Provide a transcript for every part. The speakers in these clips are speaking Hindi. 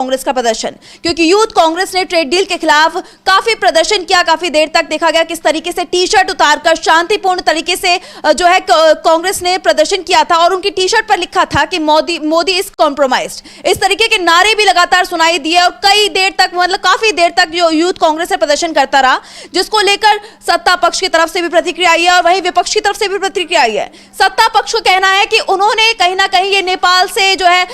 कांग्रेस का प्रदर्शन, क्योंकि यूथ कांग्रेस ने ट्रेड डील के खिलाफ काफी प्रदर्शन किया। काफी देर तक देखा गया किस तरीके से टी शर्ट उतारकर शांतिपूर्ण तरीके से जो है कांग्रेस ने प्रदर्शन किया था और उनकी टी शर्ट पर लिखा था कि मोदी इज कॉम्प्रोमाइज्ड। इस तरीके के नारे भी लगातार सुनाई दिए और कई देर तक, मतलब काफी देर तक जो यूथ कांग्रेस प्रदर्शन करता रहा, जिसको लेकर सत्ता पक्ष की तरफ से भी प्रतिक्रिया आई है और वहीं विपक्ष की तरफ से भी प्रतिक्रिया आई है। सत्ता पक्ष को कहना है कि उन्होंने कहीं ना कहीं ये नेपाल से जो है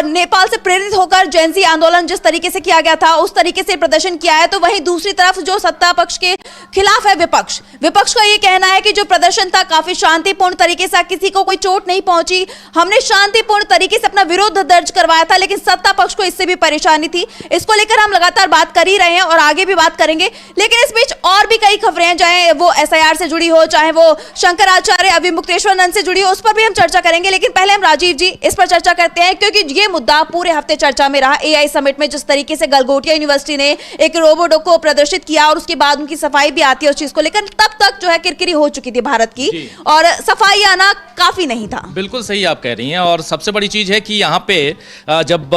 नेपाल से प्रेरित होकर जेनजी आंदोलन जिस तरीके से किया गया था उस तरीके से प्रदर्शन किया है। तो वहीं दूसरी तरफ जो सत्ता पक्ष के खिलाफ है विपक्ष का ये कहना है कि जो प्रदर्शन था काफी शांतिपूर्ण तरीके से, किसी को कोई चोट नहीं पहुंची, हमने शांतिपूर्ण तरीके से अपना विरोध दर्ज करवाया था, लेकिन सत्ता पक्ष को इससे भी परेशानी थी। इसको लेकर हम लगातार बात कर ही रहे हैं और आगे भी बात करेंगे, लेकिन इस बीच और भी कई खबरें हैं, चाहे वो SIR से जुड़ी हो, चाहे वो शंकराचार्य अभिमुक्तेश्वरानंद से जुड़ी हो, उस पर भी हम चर्चा करेंगे। लेकिन पहले हम राजीव जी इस पर चर्चा करते हैं, क्योंकि ये मुद्दा पूरे हफ्ते चर्चा में रहा। AI समिट में जिस तरीके से गलगोटिया यूनिवर्सिटी ने एक रोबोट को प्रदर्शित किया और उसके बाद उनकी सफाई भी आती है उस चीज को लेकर, तब तक जो है किरकिरी हो चुकी थी भारत की और सफाई आना काफी नहीं था। बिल्कुल सही आप कह रही हैं। और सबसे बड़ी चीज है कि यहाँ पे जब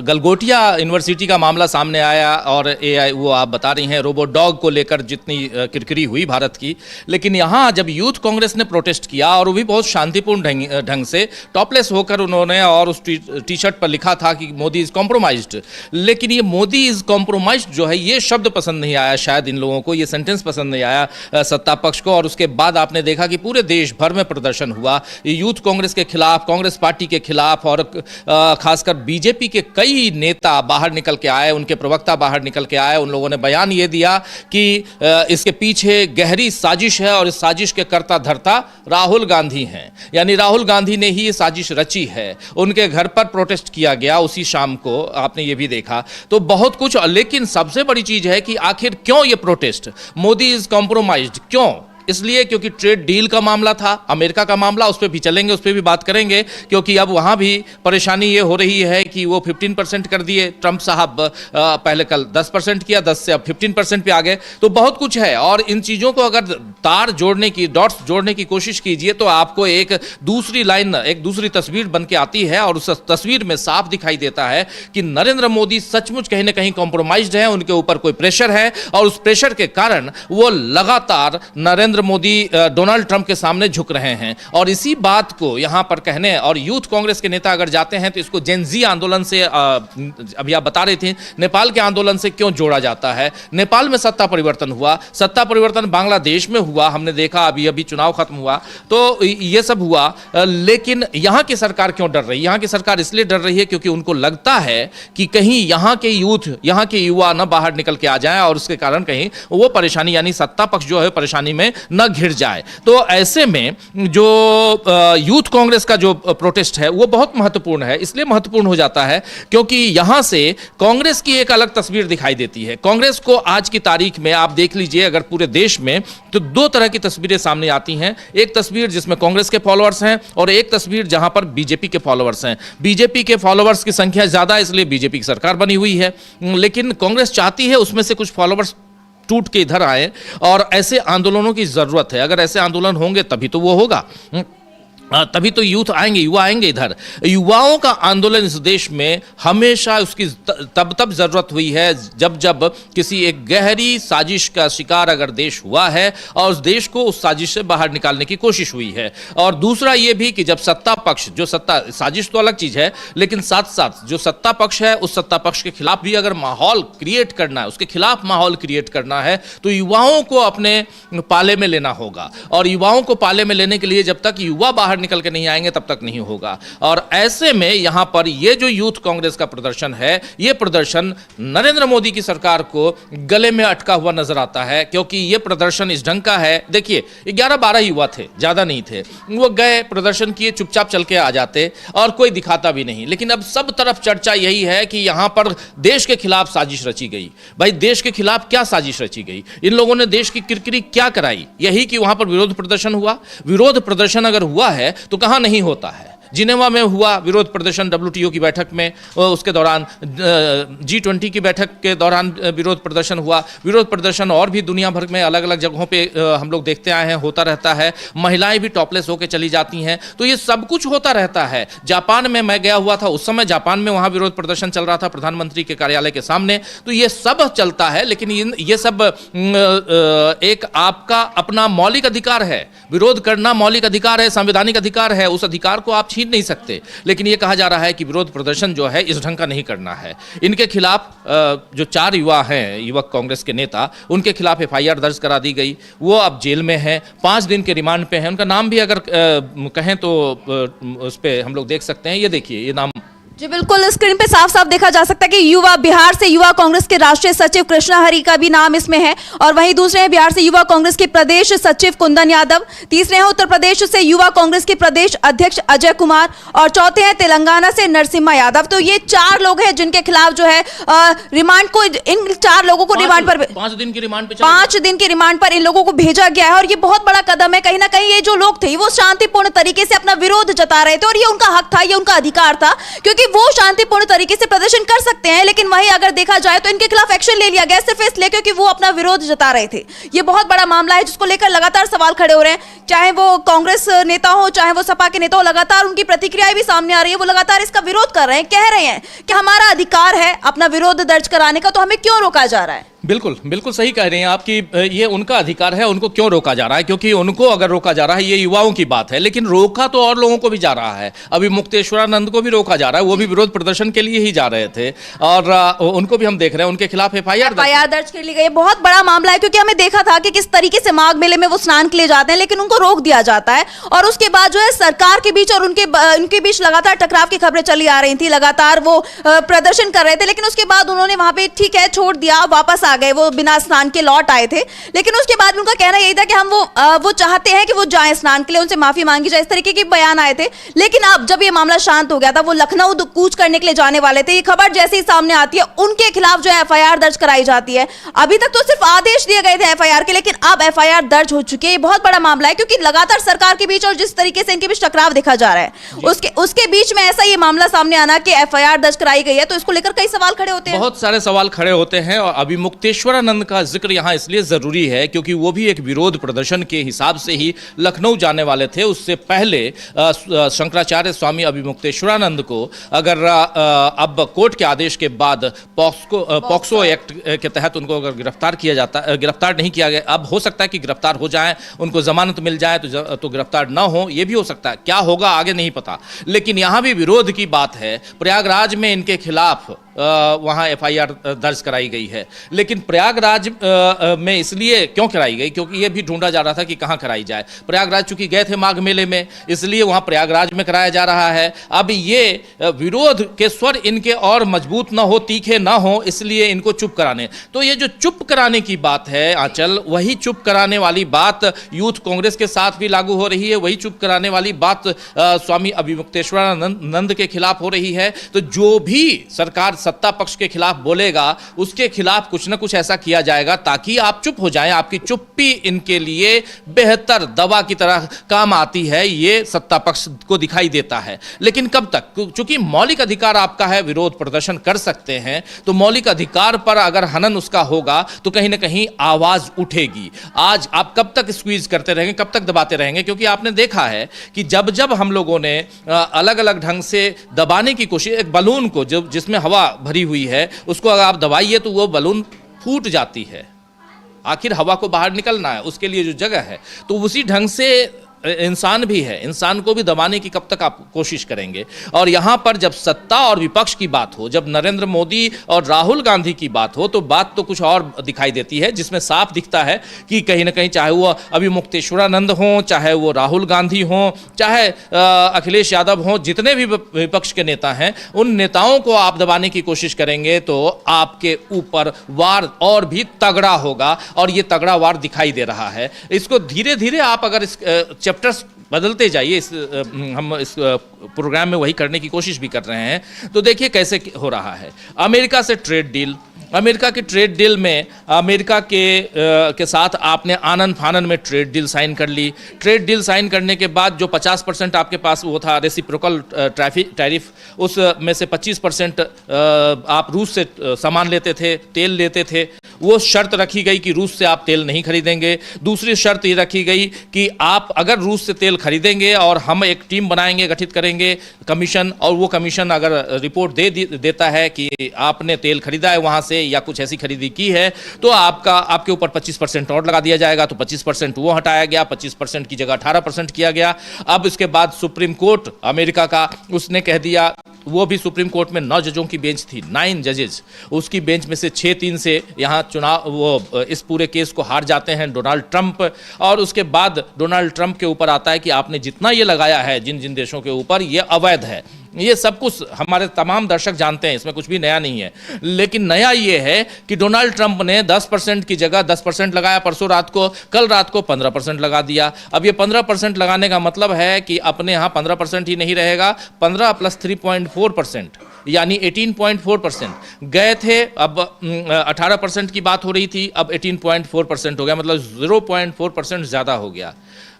गलगोटिया यूनिवर्सिटी का मामला सामने आया और AI वो आप बता रही हैं रोबोट डॉग को लेकर जितनी किरकिरी हुई भारत की, लेकिन यहाँ जब यूथ कांग्रेस ने प्रोटेस्ट किया और वो भी बहुत शांतिपूर्ण ढंग से टॉपलेस होकर उन्होंने, और उस टी शर्ट पर लिखा था कि मोदी इज कॉम्प्रोमाइज्ड, लेकिन ये मोदी इज कॉम्प्रोमाइज्ड जो है ये शब्द पसंद नहीं आया शायद इन लोगों को, ये सेंटेंस पसंद नहीं आया सत्ता पक्ष को। और उसके बाद आपने देखा कि पूरे देश भर में प्रदर्शन हुआ यूथ कांग्रेस के खिलाफ, कांग्रेस पार्टी के खिलाफ, और खासकर बीजेपी के कई नेता बाहर निकल के आए, उनके प्रवक्ता बाहर निकल के आए। उन लोगों ने बयान ये दिया कि इसके पीछे गहरी साजिश है और इस साजिश के कर्ता धर्ता राहुल गांधी हैं, यानी राहुल गांधी ने ही ये साजिश रची है। उनके घर पर प्रोटेस्ट किया गया उसी शाम को, आपने ये भी देखा। तो बहुत कुछ, लेकिन सबसे बड़ी चीज है कि आखिर क्यों ये प्रोटेस्ट, मोदी इज कॉम्प्रोमाइज्ड क्यों? इसलिए क्योंकि ट्रेड डील का मामला था, अमेरिका का मामला, उस पर भी चलेंगे, उस पर भी बात करेंगे, क्योंकि अब वहां भी परेशानी ये हो रही है कि वो 15% कर दिए ट्रंप साहब, पहले कल 10% किया, 10 से अब 15% पे आ गए। तो बहुत कुछ है और इन चीज़ों को अगर तार जोड़ने की, डॉट्स जोड़ने की कोशिश कीजिए तो आपको एक दूसरी लाइन, एक दूसरी तस्वीर बन के आती है। और उस तस्वीर में साफ दिखाई देता है कि नरेंद्र मोदी सचमुच कहीं ना कहीं कॉम्प्रोमाइज्ड है, उनके ऊपर कोई प्रेशर है और उस प्रेशर के कारण वो लगातार नरेंद्र मोदी डोनाल्ड ट्रंप के सामने झुक रहे हैं। और इसी बात को यहां पर कहने, और यूथ कांग्रेस के नेता अगर जाते हैं तो इसको जेनजी आंदोलन से, अभी आप बता रहे थे नेपाल के आंदोलन से क्यों जोड़ा जाता है। नेपाल में सत्ता परिवर्तन हुआ, सत्ता परिवर्तन बांग्लादेश में हुआ, हमने देखा अभी अभी चुनाव खत्म हुआ, तो ये सब हुआ। लेकिन यहां की सरकार क्यों डर रही है? यहां की सरकार इसलिए डर रही है क्योंकि उनको लगता है कि कहीं यहां के यूथ, यहां के युवा न बाहर निकल के आ जाएं और उसके कारण कहीं वो परेशानी, यानी सत्ता पक्ष जो है परेशानी में न घिर जाए। तो ऐसे में जो यूथ कांग्रेस का जो प्रोटेस्ट है वो बहुत महत्वपूर्ण है। इसलिए महत्वपूर्ण हो जाता है क्योंकि यहां से कांग्रेस की एक अलग तस्वीर दिखाई देती है। कांग्रेस को आज की तारीख में आप देख लीजिए अगर पूरे देश में, तो दो तरह की तस्वीरें सामने आती हैं। एक तस्वीर जिसमें कांग्रेस के फॉलोअर्स हैं और एक तस्वीर जहां पर बीजेपी के फॉलोअर्स हैं। बीजेपी के फॉलोअर्स की संख्या ज्यादा, इसलिए बीजेपी की सरकार बनी हुई है, लेकिन कांग्रेस चाहती है उसमें से कुछ फॉलोअर्स टूट के इधर आए और ऐसे आंदोलनों की जरूरत है। अगर ऐसे आंदोलन होंगे तभी तो वो होगा, तभी तो यूथ आएंगे, युवा आएंगे इधर। युवाओं का आंदोलन इस देश में हमेशा उसकी तब जरूरत हुई है जब किसी एक गहरी साजिश का शिकार अगर देश हुआ है और उस देश को उस साजिश से बाहर निकालने की कोशिश हुई है। और दूसरा ये भी कि जब सत्ता पक्ष, जो सत्ता, साजिश तो अलग चीज है, लेकिन साथ साथ जो सत्ता पक्ष है उस सत्ता पक्ष के खिलाफ भी अगर माहौल क्रिएट करना है, उसके खिलाफ माहौल क्रिएट करना है, तो युवाओं को अपने पाले में लेना होगा। और युवाओं को पाले में लेने के लिए जब तक युवा बाहर निकल के नहीं आएंगे तब तक नहीं होगा। और ऐसे में यहां पर ये जो यूथ कांग्रेस का प्रदर्शन है, ये प्रदर्शन नरेंद्र मोदी की सरकार को गले में अटका हुआ नजर आता है, क्योंकि ये प्रदर्शन इस ढंग का है। देखिए 11-12 युवा थे, ज्यादा नहीं थे, वो गए प्रदर्शन किए, चुपचाप चल के आ जाते और कोई दिखाता भी नहीं। लेकिन अब सब तरफ चर्चा यही है कि यहां पर देश के खिलाफ साजिश रची गई। भाई देश के खिलाफ क्या साजिश रची गई? इन लोगों ने देश की किरकिरी क्या कराई? यही कि वहां पर विरोध प्रदर्शन हुआ। विरोध प्रदर्शन अगर हुआ है तो कहां नहीं होता है। जिनेवा में हुआ विरोध प्रदर्शन WTO की बैठक में, उसके दौरान G20 की बैठक के दौरान विरोध प्रदर्शन हुआ। विरोध प्रदर्शन और भी दुनिया भर में अलग अलग जगहों पे हम लोग देखते आए हैं, होता रहता है। महिलाएं भी टॉपलेस होकर चली जाती हैं, तो ये सब कुछ होता रहता है। जापान में मैं गया हुआ था, उस समय जापान में वहां विरोध प्रदर्शन चल रहा था प्रधानमंत्री के कार्यालय के सामने। तो ये सब चलता है, लेकिन ये सब एक आपका अपना मौलिक अधिकार है। विरोध करना मौलिक अधिकार है, संवैधानिक अधिकार है, उस अधिकार को आप छीन नहीं सकते। लेकिन यह कहा जा रहा है कि विरोध प्रदर्शन जो है इस ढंग का नहीं करना है। इनके खिलाफ जो 4 युवा हैं, युवक कांग्रेस के नेता, उनके खिलाफ FIR दर्ज करा दी गई। वो अब जेल में हैं, 5 दिन के रिमांड पे हैं। उनका नाम भी अगर कहें तो उस पे हम लोग देख सकते हैं। ये देखिए, ये नाम जी बिल्कुल, स्क्रीन पे साफ साफ देखा जा सकता है कि युवा बिहार से युवा कांग्रेस के राष्ट्रीय सचिव कृष्णा हरि का भी नाम इसमें है, और वहीं दूसरे हैं बिहार से युवा कांग्रेस के प्रदेश सचिव कुंदन यादव, तीसरे हैं उत्तर प्रदेश से युवा कांग्रेस के प्रदेश अध्यक्ष अजय कुमार, और चौथे हैं तेलंगाना से नरसिम्हा यादव। तो ये 4 लोग हैं जिनके खिलाफ जो है रिमांड को, इन 4 लोगों को रिमांड पर 5 दिन की रिमांड पे 5 दिन की रिमांड पर इन लोगों को भेजा गया है। और ये बहुत बड़ा कदम है। कहीं ना कहीं ये जो लोग थे वो शांतिपूर्ण तरीके से अपना विरोध जता रहे थे, और ये उनका हक था, ये उनका अधिकार था, क्योंकि वो शांतिपूर्ण तरीके से प्रदर्शन कर सकते हैं। लेकिन वहीं अगर देखा जाए तो इनके खिलाफ एक्शन ले लिया गया सिर्फ इसलिए क्योंकि वो अपना विरोध जता रहे थे। ये बहुत बड़ा मामला है जिसको लेकर लगातार सवाल खड़े हो रहे हैं, चाहे वो कांग्रेस नेता हो, चाहे वो सपा के नेता हो। लगातार उनकी प्रतिक्रियाएं भी सामने आ रही है, वो लगातार इसका विरोध कर रहे हैं, कह रहे हैं कि हमारा अधिकार है अपना विरोध दर्ज कराने का, तो हमें क्यों रोका जा रहा है। बिल्कुल बिल्कुल सही कह रहे हैं आप कि ये उनका अधिकार है, उनको क्यों रोका जा रहा है? क्योंकि उनको अगर रोका जा रहा है, ये युवाओं की बात है, लेकिन रोका तो और लोगों को भी जा रहा है। अभी मुक्तेश्वरानंद को भी रोका जा रहा है, वो भी विरोध प्रदर्शन के लिए ही जा रहे थे, और उनको भी हम देख रहे हैं, उनके खिलाफ FIR दर्ज कर ली गई। बहुत बड़ा मामला है, क्योंकि हमें देखा था कि किस तरीके से माघ मेले में वो स्नान के लिए जाते हैं, लेकिन उनको रोक दिया जाता है, और उसके बाद जो है सरकार के बीच और उनके बीच लगातार टकराव की खबरें चली आ रही थी। लगातार वो प्रदर्शन कर रहे थे, लेकिन उसके बाद उन्होंने वहां पे ठीक है छोड़ दिया, वापस आ गए, वो बिना स्नान के लौट आए थे। लेकिन उसके बाद उनका कहना यही था कि हम वो चाहते हैं कि वो जाएं स्नान के लिए, उनसे माफी मांगी जाए, इस तरीके के बयान आए थे। लेकिन अब जब ये मामला शांत हो गया था, वो लखनऊ कूच करने के लिए जाने वाले थे। ये खबर जैसे ही सामने आती है, उनके खिलाफ जो है FIR दर्ज कराई जाती है। अभी तक तो सिर्फ आदेश दिए गए थे FIR के, लेकिन अब FIR दर्ज हो चुकी है। ये बहुत बड़ा मामला है, क्योंकि लगातार सरकार के बीच और जिस तरीके से इनके बीच टकराव देखा जा रहा है, उसके बीच में ऐसा ये मामला सामने आना कि FIR दर्ज कराई गई है, तो इसको लेकर कई सवाल खड़े होते हैं। बहुत सारे सवाल खड़े होते हैं, और अभी मुक्तेश्वरानंद का जिक्र यहाँ इसलिए जरूरी है क्योंकि वो भी एक विरोध प्रदर्शन के हिसाब से ही लखनऊ जाने वाले थे। उससे पहले शंकराचार्य स्वामी अभिमुक्तेश्वरानंद को अगर अब कोर्ट के आदेश के बाद पॉक्सो एक्ट के तहत उनको अगर गिरफ्तार नहीं किया गया, अब हो सकता है कि गिरफ्तार हो जाए, उनको जमानत मिल जाए तो गिरफ्तार ना हो, ये भी हो सकता है। क्या होगा आगे नहीं पता, लेकिन यहाँ भी विरोध की बात है। प्रयागराज में इनके खिलाफ वहाँ FIR दर्ज कराई गई है, लेकिन प्रयागराज में इसलिए क्यों कराई गई, क्योंकि ये भी ढूंढा जा रहा था कि कहाँ कराई जाए। प्रयागराज चूंकि गए थे माघ मेले में, इसलिए वहाँ प्रयागराज में कराया जा रहा है। अब ये विरोध के स्वर इनके और मजबूत ना हो, तीखे ना हो, इसलिए इनको चुप कराने। तो ये जो चुप कराने की बात है आंचल, वही चुप कराने वाली बात यूथ कांग्रेस के साथ भी लागू हो रही है, वही चुप कराने वाली बात स्वामी अभिमुक्तेश्वरानंद के खिलाफ हो रही है। तो जो भी सरकार सत्ता पक्ष के खिलाफ बोलेगा, उसके खिलाफ कुछ ना कुछ ऐसा किया जाएगा ताकि आप चुप हो जाएं। आपकी चुप्पी इनके लिए बेहतर दवा की तरह काम आती है, ये सत्ता पक्ष को दिखाई देता है। लेकिन कब तक? क्योंकि मौलिक अधिकार आपका है, विरोध प्रदर्शन कर सकते हैं, तो मौलिक अधिकार पर अगर हनन उसका होगा तो कहीं ना कहीं आवाज उठेगी। आज आप कब तक स्क्वीज करते रहेंगे, कब तक दबाते रहेंगे? क्योंकि आपने देखा है कि जब जब हम लोगों ने अलग अलग ढंग से दबाने की कोशिश, एक बलून को जिसमें हवा भरी हुई है, उसको अगर आप दबाइए तो वो बलून फूट जाती है। आखिर हवा को बाहर निकलना है, उसके लिए जो जगह है, तो उसी ढंग से इंसान भी है, इंसान को भी दबाने की कब तक आप कोशिश करेंगे? और यहाँ पर जब सत्ता और विपक्ष की बात हो, जब नरेंद्र मोदी और राहुल गांधी की बात हो, तो बात तो कुछ और दिखाई देती है, जिसमें साफ दिखता है कि कहीं ना कहीं चाहे वो अभिमुक्तेश्वरानंद हो, चाहे वो राहुल गांधी हो, चाहे अखिलेश यादव हो, जितने भी विपक्ष के नेता हैं, उन नेताओं को आप दबाने की कोशिश करेंगे तो आपके ऊपर वार और भी तगड़ा होगा, और ये तगड़ा वार दिखाई दे रहा है। इसको धीरे धीरे आप अगर इस चैप्टर्स बदलते जाइए, हम इस प्रोग्राम में वही करने की कोशिश भी कर रहे हैं, तो देखिए कैसे हो रहा है। अमेरिका से ट्रेड डील, अमेरिका के ट्रेड डील में अमेरिका के साथ आपने आनन फानन में ट्रेड डील साइन कर ली। ट्रेड डील साइन करने के बाद जो 50% आपके पास वो था रेसिप्रोकल टैरिफ, उस में से 25% आप रूस से सामान लेते थे, तेल लेते थे। वो शर्त रखी गई कि रूस से आप तेल नहीं खरीदेंगे। दूसरी शर्त ये रखी गई कि आप अगर रूस से तेल खरीदेंगे और हम एक टीम बनाएंगे, गठित करेंगे कमीशन, और वो कमीशन अगर रिपोर्ट देता है कि आपने तेल खरीदा है वहां से या कुछ ऐसी खरीदी की है, तो आपके ऊपर 25% और लगा दिया जाएगा। तो 25% वो हटाया गया, 25% की जगह 18% किया गया। अब इसके बाद सुप्रीम कोर्ट अमेरिका का उसने कह दिया, वो भी सुप्रीम कोर्ट में 9 जजों की बेंच थी, 9 जजेस, उसकी बेंच में से 6-3 से यहाँ चुनाव वो इस पूरे केस को हार जाते हैं डोनाल्ड ट्रंप। और उसके बाद डोनाल्ड ट्रंप के ऊपर आता है कि आपने जितना ये लगाया है जिन जिन देशों के ऊपर, ये अवैध है। ये सब कुछ हमारे तमाम दर्शक जानते हैं, इसमें कुछ भी नया नहीं है। लेकिन नया ये है कि डोनाल्ड ट्रंप ने 10% की जगह 10% लगाया परसों रात को, कल रात को 15% लगा दिया। अब ये 15% लगाने का मतलब है कि अपने यहाँ 15% ही नहीं रहेगा, 15 + 3.4% यानी 18.4% गए थे। अब 18% की बात हो रही थी, अब 18.4% हो गया, मतलब 0.4% ज़्यादा हो गया।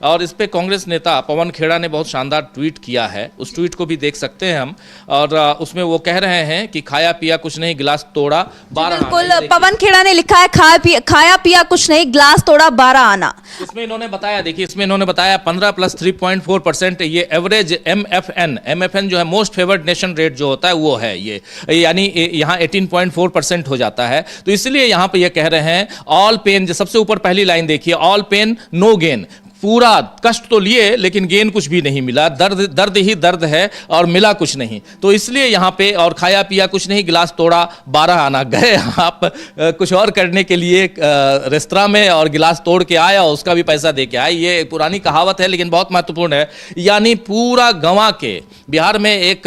और इस पे कांग्रेस नेता पवन खेड़ा ने बहुत शानदार ट्वीट किया है, उस ट्वीट को भी देख सकते हैं हम। और उसमें वो कह रहे हैं कि खाया पिया कुछ नहीं, गिलास तोड़ा 12 आना। बिल्कुल, पवन खेड़ा ने लिखा है खाया पिया कुछ नहीं, गिलास तोड़ा 12 आना। इसमें इन्होंने बताया, देखिए इसमें इन्होंने बताया 15 + 3.4% ये एवरेज MFN जो है मोस्ट फेवर्ड नेशन रेट जो होता है वो है ये, यानी यहाँ 18.4% हो जाता है। तो इसलिए यहाँ पे ये कह रहे हैं ऑल पेन, सबसे ऊपर पहली लाइन देखिए, ऑल पेन नो गेन, पूरा कष्ट तो लिए लेकिन गेन कुछ भी नहीं मिला, दर्द ही दर्द है और मिला कुछ नहीं। तो इसलिए यहाँ पे, और खाया पिया कुछ नहीं, गिलास तोड़ा 12 आना। गए आप कुछ और करने के लिए रेस्तरां में और गिलास तोड़ के आया, उसका भी पैसा दे के आए। ये पुरानी कहावत है लेकिन बहुत महत्वपूर्ण है, यानी पूरा गंवा के। बिहार में एक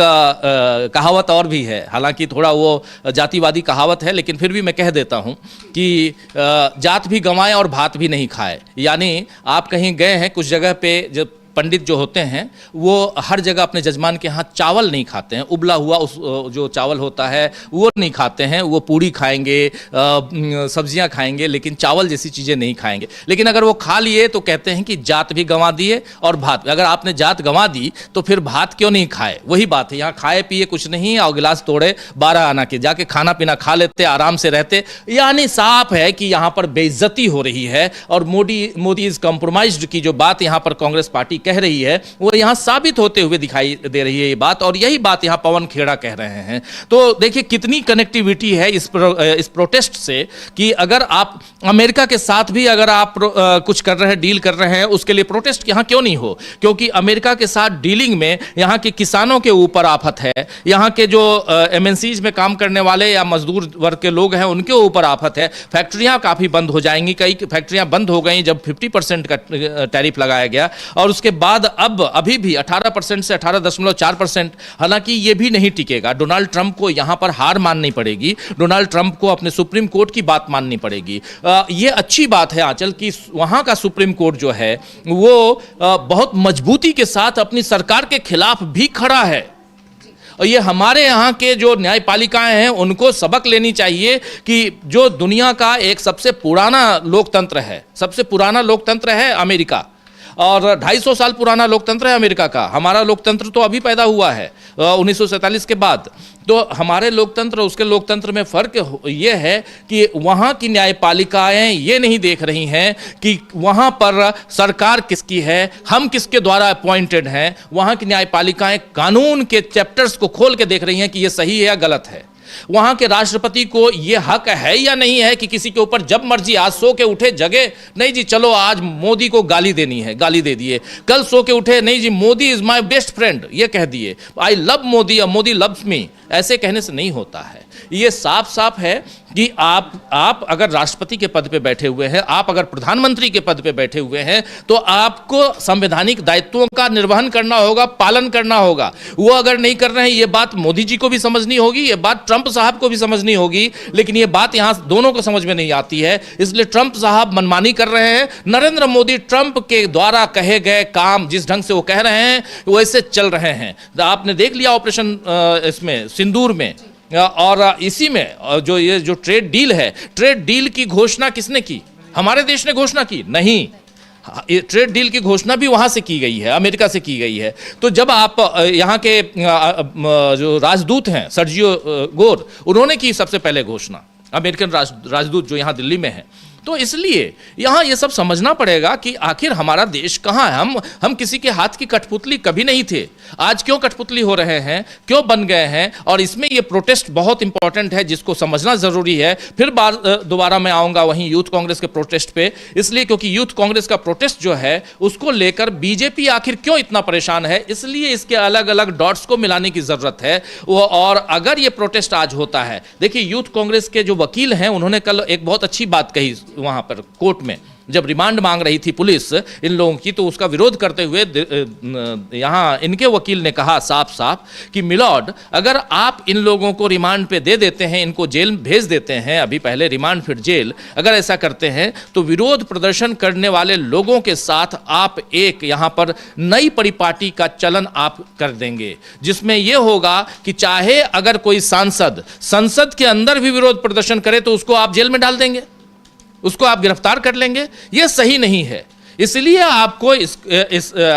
कहावत और भी है, हालांकि थोड़ा वो जातिवादी कहावत है, लेकिन फिर भी मैं कह देता हूँ कि जात भी गंवाए और भात भी नहीं खाए। यानी आप कहीं गए हैं कुछ जगह पे, जब पंडित जो होते हैं वो हर जगह अपने जजमान के यहाँ चावल नहीं खाते हैं, उबला हुआ उस जो चावल होता है वो नहीं खाते हैं। वो पूड़ी खाएंगे, सब्जियां खाएंगे, लेकिन चावल जैसी चीज़ें नहीं खाएंगे। लेकिन अगर वो खा लिए तो कहते हैं कि जात भी गंवा दिए और भात। अगर आपने जात गंवा दी तो फिर भात क्यों नहीं खाए? वही बात है, यहाँ खाए पिए कुछ नहीं और गिलास तोड़े 12 आना के, जाके खाना पीना खा लेते, आराम से रहते। यानी साफ है कि यहाँ पर बेइज्जती हो रही है और मोदी इज कॉम्प्रोमाइज्ड की जो बात यहाँ पर कांग्रेस पार्टी कह रही है वो यहां साबित होते हुए दिखाई दे रही है ये बात, और यही बात यहां पवन खेड़ा कह रहे हैं। तो देखिए कितनी कनेक्टिविटी है इस प्रोटेस्ट से, कि अगर आप अमेरिका के साथ भी अगर आप कुछ कर रहे हैं, डील कर रहे हैं, उसके लिए प्रोटेस्ट यहां क्यों नहीं हो? क्योंकि अमेरिका के साथ डीलिंग में यहां के किसानों के ऊपर आफत है, यहां के जो MNCs में काम करने वाले या मजदूर वर्ग के लोग हैं उनके ऊपर आफत है। फैक्ट्रियां काफी बंद हो जाएंगी, कई फैक्ट्रियां बंद हो गई जब 50% का टैरिफ लगाया गया, और उसके बाद अब अभी भी 18% से 18.4%। हालांकि ये भी नहीं टिकेगा। डोनाल्ड ट्रंप को यहां पर हार माननी पड़ेगी, डोनाल्ड ट्रंप को अपने सुप्रीम कोर्ट की बात माननी पड़ेगी। ये अच्छी बात है आंचल कि वहां का सुप्रीम कोर्ट जो है वो बहुत मजबूती के साथ अपनी सरकार के खिलाफ भी खड़ा है। और ये हमारे यहाँ के जो न्यायपालिकाएं हैं उनको सबक लेनी चाहिए कि जो दुनिया का एक सबसे पुराना लोकतंत्र है, सबसे पुराना लोकतंत्र है अमेरिका, और 250 साल पुराना लोकतंत्र है अमेरिका का। हमारा लोकतंत्र तो अभी पैदा हुआ है 1947 के बाद। तो हमारे लोकतंत्र उसके लोकतंत्र में फ़र्क ये है कि वहाँ की न्यायपालिकाएं ये नहीं देख रही हैं कि वहाँ पर सरकार किसकी है, हम किसके द्वारा अपॉइंटेड हैं। वहाँ की न्यायपालिकाएं कानून के चैप्टर्स को खोल के देख रही हैं कि ये सही है या गलत है। वहां के राष्ट्रपति को यह हक है या नहीं है कि किसी के ऊपर जब मर्जी आज सो के उठे, जगे नहीं जी चलो आज मोदी को गाली देनी है, गाली दे दिए। कल सो के उठे, नहीं जी Modi is my best friend, ये कह दिए, I love Modi, Modi loves me. ऐसे कहने से नहीं होता है। ये साफ साफ है कि आप अगर राष्ट्रपति के पद पे बैठे हुए हैं, आप अगर प्रधानमंत्री के पद पे बैठे हुए हैं, तो आपको संवैधानिक दायित्वों का निर्वहन करना होगा, पालन करना होगा। वो अगर नहीं कर रहे हैं, ये बात मोदी जी को भी समझनी होगी, ये बात ट्रंप साहब को भी समझनी होगी, लेकिन ये बात यहां दोनों को समझ में नहीं आती है। इसलिए ट्रंप साहब मनमानी कर रहे हैं। नरेंद्र मोदी ट्रंप के द्वारा कहे गए काम जिस ढंग से वो कह रहे हैं वैसे चल रहे हैं। आपने देख लिया ऑपरेशन इसमें सिंदूर में, और इसी में जो ये जो ट्रेड डील है, ट्रेड डील की घोषणा किसने की? हमारे देश ने घोषणा की? नहीं, ट्रेड डील की घोषणा भी वहां से की गई है, अमेरिका से की गई है। तो जब आप यहाँ के जो राजदूत हैं सर्जियो गोर, उन्होंने की सबसे पहले घोषणा, अमेरिकन राजदूत जो यहाँ दिल्ली में है। तो इसलिए यहाँ ये सब समझना पड़ेगा कि आखिर हमारा देश कहाँ है। हम किसी के हाथ की कठपुतली कभी नहीं थे, आज क्यों कठपुतली हो रहे हैं, क्यों बन गए हैं? और इसमें ये प्रोटेस्ट बहुत इंपॉर्टेंट है, जिसको समझना जरूरी है। फिर दोबारा मैं आऊँगा वहीं यूथ कांग्रेस के प्रोटेस्ट पे, इसलिए क्योंकि यूथ कांग्रेस का प्रोटेस्ट जो है उसको लेकर बीजेपी आखिर क्यों इतना परेशान है, इसलिए इसके अलग अलग डॉट्स को मिलाने की जरूरत है। और अगर ये प्रोटेस्ट आज होता है, देखिए यूथ कांग्रेस के जो वकील हैं उन्होंने कल एक बहुत अच्छी बात कही वहां पर कोर्ट में, जब रिमांड मांग रही थी पुलिस इन लोगों की, तो उसका विरोध करते हुए यहाँ इनके वकील ने कहा साफ साफ कि मिलॉर्ड, अगर आप इन लोगों को रिमांड पे दे देते हैं, इनको जेल भेज देते हैं, अभी पहले रिमांड फिर जेल, अगर ऐसा करते हैं तो विरोध प्रदर्शन करने वाले लोगों के साथ आप एक यहाँ पर नई परिपाटी का चलन आप कर देंगे, जिसमें यह होगा कि चाहे अगर कोई सांसद संसद के अंदर भी विरोध प्रदर्शन करे तो उसको आप जेल में डाल देंगे, उसको आप गिरफ्तार कर लेंगे। यह सही नहीं है। इसलिए आपको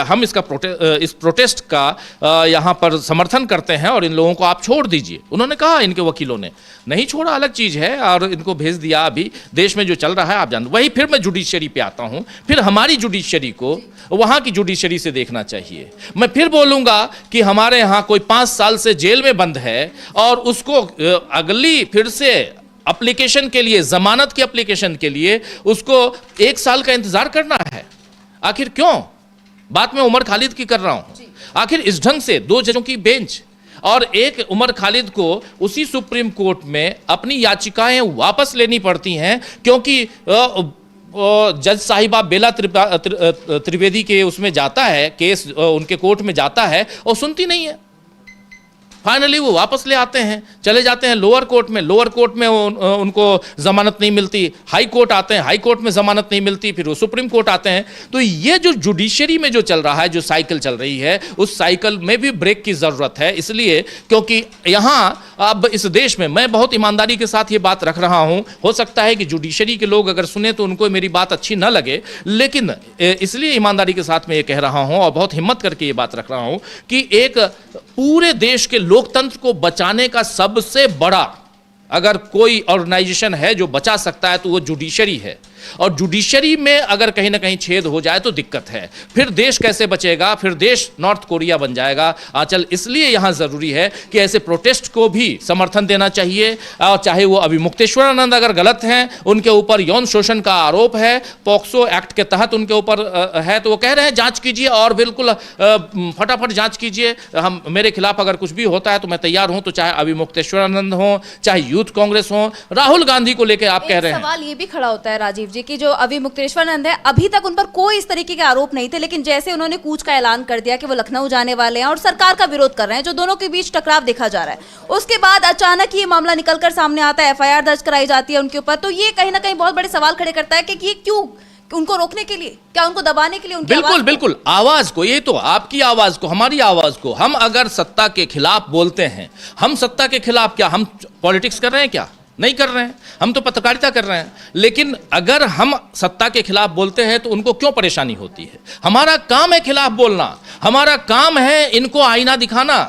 हम इस प्रोटेस्ट का यहाँ पर समर्थन करते हैं और इन लोगों को आप छोड़ दीजिए। उन्होंने कहा, इनके वकीलों ने नहीं छोड़ा अलग चीज़ है, और इनको भेज दिया। अभी देश में जो चल रहा है आप जानते। वही फिर मैं जुडिशरी पे आता हूँ, फिर हमारी जुडिशरी को वहाँ की जुडिशरी से देखना चाहिए। मैं फिर बोलूँगा कि हमारे यहाँ कोई 5 साल से जेल में बंद है और उसको अगली फिर से एप्लीकेशन के लिए, जमानत की एप्लीकेशन के लिए उसको 1 साल का इंतजार करना है। आखिर क्यों? बात मैं उमर खालिद की कर रहा हूं। आखिर इस ढंग से 2 जजों की बेंच और एक उमर खालिद को उसी सुप्रीम कोर्ट में अपनी याचिकाएं वापस लेनी पड़ती हैं, क्योंकि जज साहिबा बेला त्रिवेदी के उसमें जाता है केस, उनके कोर्ट में जाता है और सुनती नहीं है। फाइनली वो वापस ले आते हैं, चले जाते हैं लोअर कोर्ट में, लोअर कोर्ट में उनको जमानत नहीं मिलती, हाई कोर्ट आते हैं, हाई कोर्ट में जमानत नहीं मिलती, फिर वो सुप्रीम कोर्ट आते हैं। तो ये जो जुडिशरी में जो चल रहा है, जो साइकिल चल रही है, उस साइकिल में भी ब्रेक की जरूरत है। इसलिए क्योंकि यहाँ अब इस देश में मैं बहुत ईमानदारी के साथ ये बात रख रहा हूँ, हो सकता है कि जुडिशरी के लोग अगर सुने तो उनको मेरी बात अच्छी ना लगे, लेकिन इसलिए ईमानदारी के साथ मैं ये कह रहा हूँ और बहुत हिम्मत करके ये बात रख रहा हूँ कि एक पूरे देश के लोकतंत्र को बचाने का सबसे बड़ा अगर कोई ऑर्गेनाइजेशन है जो बचा सकता है तो वो जुडिशरी है। और जुडिशरी में अगर कहीं ना कहीं छेद हो जाए तो दिक्कत है। फिर देश कैसे बचेगा? फिर देश नॉर्थ कोरिया बन जाएगा आंचल। इसलिए यहाँ ज़रूरी है कि ऐसे प्रोटेस्ट को भी समर्थन देना चाहिए। और चाहे वो अभी मुक्तेश्वरानंद अगर गलत हैं, उनके ऊपर यौन शोषण का आरोप है, पॉक्सो एक्ट के तहत उनके ऊपर है, तो वो कह रहे हैं जांच कीजिए और बिल्कुल फटाफट जांच कीजिए। हम मेरे खिलाफ अगर कुछ भी होता है तो मैं तैयार हूं। तो चाहे अभी मुक्तेश्वरानंद हो, चाहे यूथ कांग्रेस हो, राहुल गांधी को लेकर आप कह रहे हैं। सवाल ये भी खड़ा होता है राजीव जी कि जो अभी मुक्तेश्वरानंद है, अभी तक उन पर कोई इस तरीके के आरोप नहीं थे, लेकिन जैसे उन्होंने कूच का ऐलान कर दिया कि वो लखनऊ जाने वाले हैं और सरकार का विरोध कर रहे हैं, जो दोनों के बीच टकराव देखा जा रहा है, उसके बाद अचानक ये मामला निकलकर सामने आता है, एफआईआर दर्ज कराई जाती है उनके ऊपर। तो ये कहीं ना कहीं बहुत बड़े सवाल खड़े करता है कि ये क्यों, उनको रोकने के लिए, क्या उनको दबाने के लिए? उनकी बिल्कुल बिल्कुल, आवाज को, ये तो आपकी आवाज को, हमारी आवाज को, हम अगर सत्ता के खिलाफ बोलते हैं, हम सत्ता के खिलाफ क्या, हम पॉलिटिक्स कर रहे हैं क्या? नहीं कर रहे हैं, हम तो पत्रकारिता कर रहे हैं। लेकिन अगर हम सत्ता के खिलाफ बोलते हैं तो उनको क्यों परेशानी होती है? हमारा काम है खिलाफ बोलना, हमारा काम है इनको आईना दिखाना,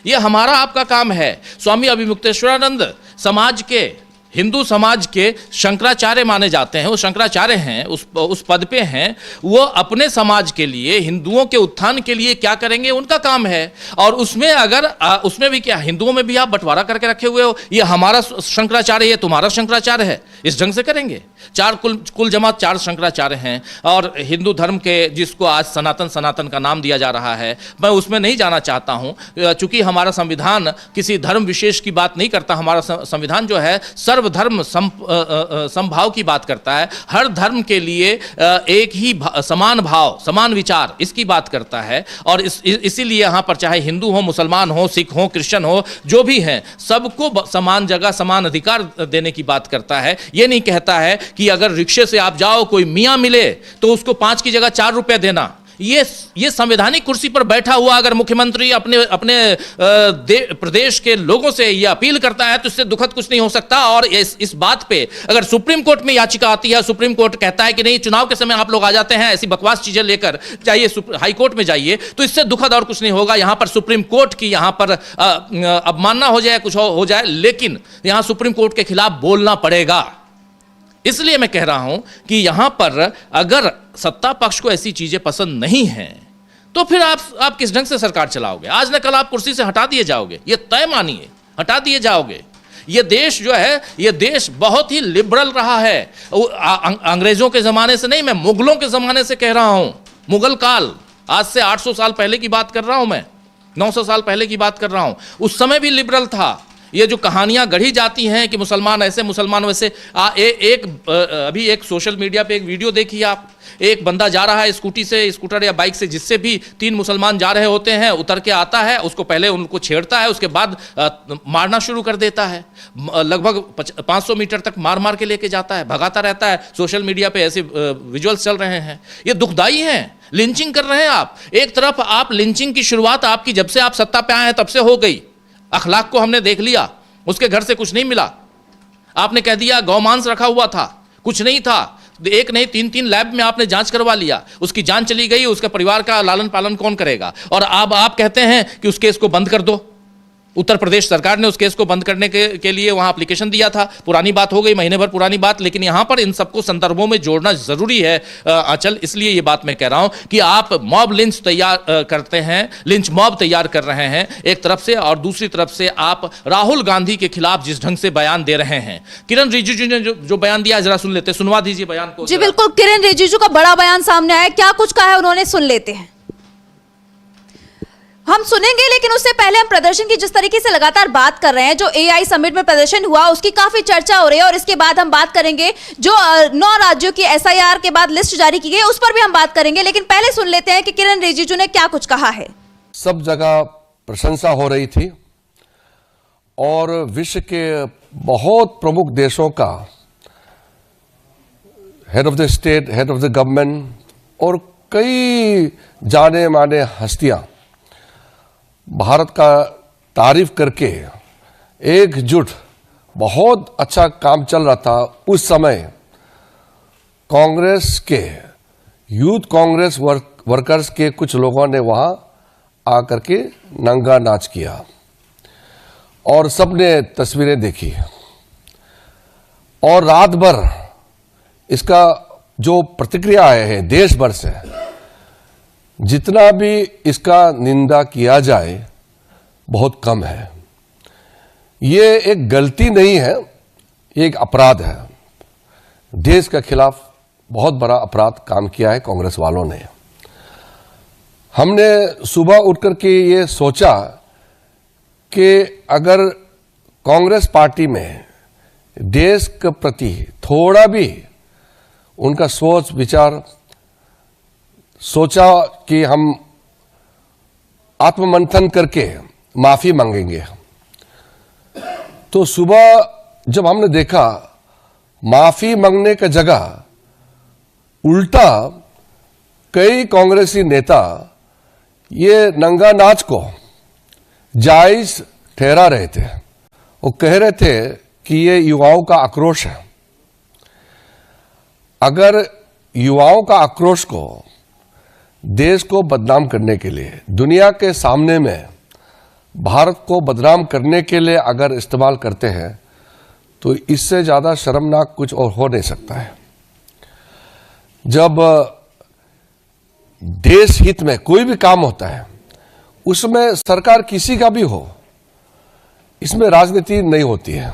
ये हमारा आपका काम है। स्वामी अभिमुक्तेश्वरानंद समाज के, हिंदू समाज के शंकराचार्य माने जाते हैं, वो शंकराचार्य हैं, उस पद पे हैं। वो अपने समाज के लिए, हिंदुओं के उत्थान के लिए क्या करेंगे, उनका काम है। और उसमें अगर उसमें भी क्या, हिंदुओं में भी आप बंटवारा करके रखे हुए हो, ये हमारा शंकराचार्य, ये तुम्हारा शंकराचार्य है, इस ढंग से करेंगे? 4 कुल जमात 4 शंकराचार्य हैं। और हिंदू धर्म के, जिसको आज सनातन का नाम दिया जा रहा है, मैं उसमें नहीं जाना चाहता हूँ, चूंकि हमारा संविधान किसी धर्म विशेष की बात नहीं करता। हमारा संविधान जो है सर्वधर्म समभाव की बात करता है। हर धर्म के लिए एक ही समान भाव, समान विचार, इसकी बात करता है। और इसीलिए यहाँ पर चाहे हिंदू हो, मुसलमान हो, सिख हो, क्रिश्चियन हो, जो भी हैं, सबको समान जगह, समान अधिकार देने की बात करता है। ये नहीं कहता है कि अगर रिक्शे से आप जाओ, कोई मियाँ मिले तो उसको 5 की जगह 4 रुपए देना। ये संवैधानिक कुर्सी पर बैठा हुआ अगर मुख्यमंत्री अपने अपने प्रदेश के लोगों से ये अपील करता है तो इससे दुखद कुछ नहीं हो सकता। और इस बात पे अगर सुप्रीम कोर्ट में याचिका आती है, सुप्रीम कोर्ट कहता है कि नहीं चुनाव के समय आप लोग आ जाते हैं ऐसी बकवास चीजें लेकर, जाइए हाई कोर्ट में जाइए, तो इससे दुखद और कुछ नहीं होगा। यहां पर सुप्रीम कोर्ट की यहां पर अवमानना हो जाए, कुछ हो जाए, लेकिन यहां सुप्रीम कोर्ट के खिलाफ बोलना पड़ेगा। इसलिए मैं कह रहा हूं कि यहां पर अगर सत्ता पक्ष को ऐसी चीजें पसंद नहीं हैं तो फिर आप किस ढंग से सरकार चलाओगे? आज न कल आप कुर्सी से हटा दिए जाओगे, ये तय मानिए, हटा दिए जाओगे। ये देश जो है, ये देश बहुत ही लिबरल रहा है। अंग्रेजों के जमाने से नहीं, मैं मुगलों के जमाने से कह रहा हूं। मुगल काल, आज से 800 साल पहले की बात कर रहा हूं मैं, 900 साल पहले की बात कर रहा हूं। उस समय भी लिबरल था। ये जो कहानियां गढ़ी जाती हैं कि मुसलमान ऐसे मुसलमान वैसे, अभी एक सोशल मीडिया पे एक वीडियो देखिए आप, एक बंदा जा रहा है स्कूटी से, स्कूटर या बाइक से, जिससे भी 3 मुसलमान जा रहे होते हैं, उतर के आता है, उसको पहले उनको छेड़ता है, उसके बाद मारना शुरू कर देता है। लगभग 500 मीटर तक मार मार के लेके जाता है, भगाता रहता है। सोशल मीडिया पे ऐसे विजुअल्स चल रहे हैं, ये दुखदाई हैं। लिंचिंग कर रहे हैं आप। एक तरफ आप लिंचिंग की शुरुआत आपकी जब से आप सत्ता पे आए हैं तब से हो गई। अखलाक को हमने देख लिया, उसके घर से कुछ नहीं मिला। आपने कह दिया गौमांस रखा हुआ था, कुछ नहीं था। एक नहीं 3-3 लैब में आपने जांच करवा लिया, उसकी जान चली गई, उसके परिवार का लालन पालन कौन करेगा? और अब आप कहते हैं कि उस केस को बंद कर दो। उत्तर प्रदेश सरकार ने उस केस को बंद करने के लिए वहां एप्लीकेशन दिया था। पुरानी बात हो गई, महीने भर पुरानी बात, लेकिन यहां पर इन सबको संदर्भों में जोड़ना जरूरी है आंचल। इसलिए ये बात मैं कह रहा हूं कि आप मॉब लिंच तैयार करते हैं, लिंच मॉब तैयार कर रहे हैं एक तरफ से, और दूसरी तरफ से आप राहुल गांधी के खिलाफ जिस ढंग से बयान दे रहे हैं। किरण रिजिजू ने जो बयान दिया, जरा सुन लेते, सुनवा दीजिए बयान को। जी बिल्कुल, किरण रिजिजू का बड़ा बयान सामने आया, क्या कुछ कहा है उन्होंने, सुन लेते हैं। हम सुनेंगे, लेकिन उससे पहले हम प्रदर्शन की जिस तरीके से लगातार बात कर रहे हैं, जो एआई समिट में प्रदर्शन हुआ उसकी काफी चर्चा हो रही है, और इसके बाद हम बात करेंगे जो 9 राज्यों की एसआईआर के बाद लिस्ट जारी की गई उस पर भी हम बात करेंगे। लेकिन पहले सुन लेते हैं कि किरण रिजिजू ने क्या कुछ कहा है। सब जगह प्रशंसा हो रही थी और विश्व के बहुत प्रमुख देशों का head of the state, head of the government और कई जाने माने हस्तियां भारत का तारीफ करके एकजुट, बहुत अच्छा काम चल रहा था। उस समय कांग्रेस के यूथ कांग्रेस वर्कर्स के कुछ लोगों ने वहां आकर के नंगा नाच किया और सबने तस्वीरें देखी, और रात भर इसका जो प्रतिक्रिया आए हैं देश भर से, जितना भी इसका निंदा किया जाए बहुत कम है। ये एक गलती नहीं है, ये एक अपराध है। देश के खिलाफ बहुत बड़ा अपराध काम किया है कांग्रेस वालों ने। हमने सुबह उठकर के ये सोचा कि अगर कांग्रेस पार्टी में देश के प्रति थोड़ा भी उनका सोच विचार, सोचा कि हम आत्ममंथन करके माफी मांगेंगे। तो सुबह जब हमने देखा माफी मांगने का जगह उल्टा कई कांग्रेसी नेता ये नंगा नाच को जायज ठहरा रहे थे। वो कह रहे थे कि ये युवाओं का आक्रोश है। अगर युवाओं का आक्रोश को देश को बदनाम करने के लिए, दुनिया के सामने में भारत को बदनाम करने के लिए अगर इस्तेमाल करते हैं तो इससे ज्यादा शर्मनाक कुछ और हो नहीं सकता है। जब देश हित में कोई भी काम होता है उसमें सरकार किसी का भी हो, इसमें राजनीति नहीं होती है।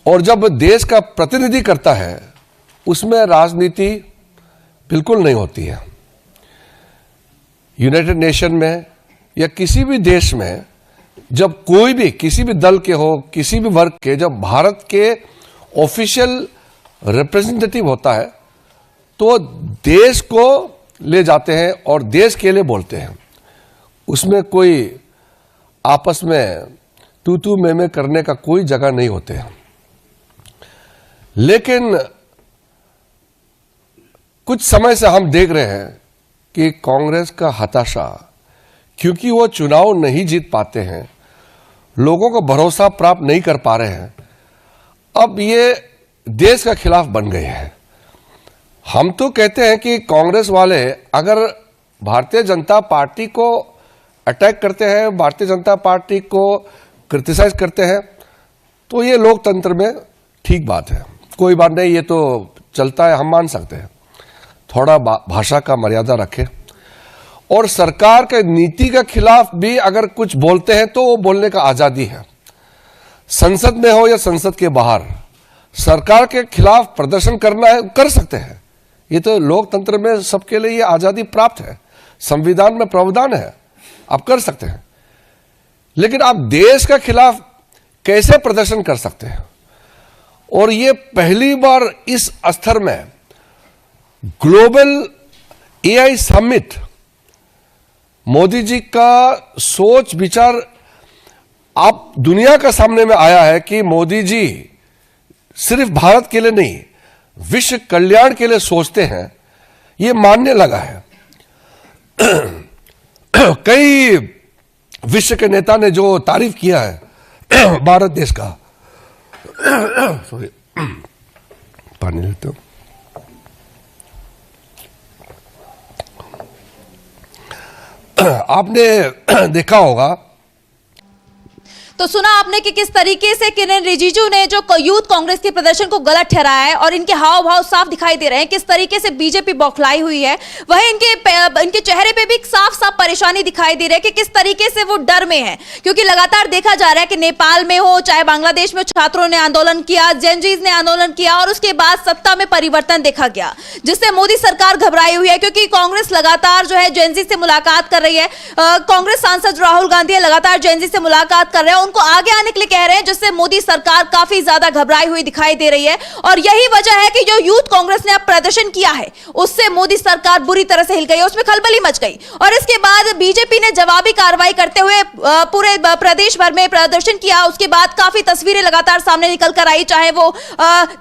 और जब देश का प्रतिनिधि करता है उसमें राजनीति बिल्कुल नहीं होती है। यूनाइटेड नेशन में या किसी भी देश में जब कोई भी किसी भी दल के हो, किसी भी वर्ग के, जब भारत के ऑफिशियल रिप्रेजेंटेटिव होता है तो देश को ले जाते हैं और देश के लिए बोलते हैं। उसमें कोई आपस में तू मैं करने का कोई जगह नहीं होते। लेकिन कुछ समय से हम देख रहे हैं कि कांग्रेस का हताशा, क्योंकि वो चुनाव नहीं जीत पाते हैं, लोगों को भरोसा प्राप्त नहीं कर पा रहे हैं, अब ये देश का खिलाफ बन गए हैं। हम तो कहते हैं कि कांग्रेस वाले अगर भारतीय जनता पार्टी को अटैक करते हैं, भारतीय जनता पार्टी को क्रिटिसाइज करते हैं, तो ये लोकतंत्र में ठीक बात है, कोई बात नहीं, ये तो चलता है, हम मान सकते हैं। थोड़ा भाषा का मर्यादा रखें, और सरकार के नीति के खिलाफ भी अगर कुछ बोलते हैं तो वो बोलने का आजादी है। संसद में हो या संसद के बाहर, सरकार के खिलाफ प्रदर्शन करना है, कर सकते हैं। ये तो लोकतंत्र में सबके लिए ये आजादी प्राप्त है, संविधान में प्रावधान है, आप कर सकते हैं। लेकिन आप देश के खिलाफ कैसे प्रदर्शन कर सकते हैं? और ये पहली बार इस स्तर में global AI summit, Modi ji का सोच विचार आप दुनिया के सामने में आया है कि मोदी जी सिर्फ भारत के लिए नहीं, विश्व कल्याण के लिए सोचते हैं, ये मानने लगा है। कई विश्व के नेता ने जो तारीफ किया है भारत देश का, सॉरी पानी लेते हो, आपने देखा होगा, तो सुना आपने कि किस तरीके से किरेन रिजिजू ने जो यूथ कांग्रेस के प्रदर्शन को गलत ठहराया है, और इनके हाव भाव साफ दिखाई दे रहे हैं किस तरीके से बीजेपी बौखलाई हुई है। वहीं इनके चेहरे पे भी साफ साफ परेशानी दिखाई दे रही है कि किस तरीके से वो डर में है, क्योंकि लगातार देखा जा रहा है कि नेपाल में हो चाहे बांग्लादेश में छात्रों ने आंदोलन किया, जेनजीज ने आंदोलन किया, और उसके बाद सत्ता में परिवर्तन देखा गया, जिससे मोदी सरकार घबराई हुई है, क्योंकि कांग्रेस लगातार जो है जेनजी से मुलाकात कर रही है। कांग्रेस सांसद राहुल गांधी लगातार जेनजी से मुलाकात कर रहे हैं, उनको आगे आने के लिए कह रहे हैं, जिससे मोदी सरकार काफी ज्यादा घबराई हुई दिखाई दे रही है। और यही वजह है कि जो यूथ कांग्रेस ने अब प्रदर्शन किया है उससे मोदी सरकार बुरी तरह से हिल गई, उसमें खलबली मच गई। और इसके बाद बीजेपी ने जवाबी कार्रवाई करते हुए पूरे प्रदेश भर में प्रदर्शन किया। उसके बाद काफी तस्वीरें लगातार सामने निकल कर आई, चाहे वो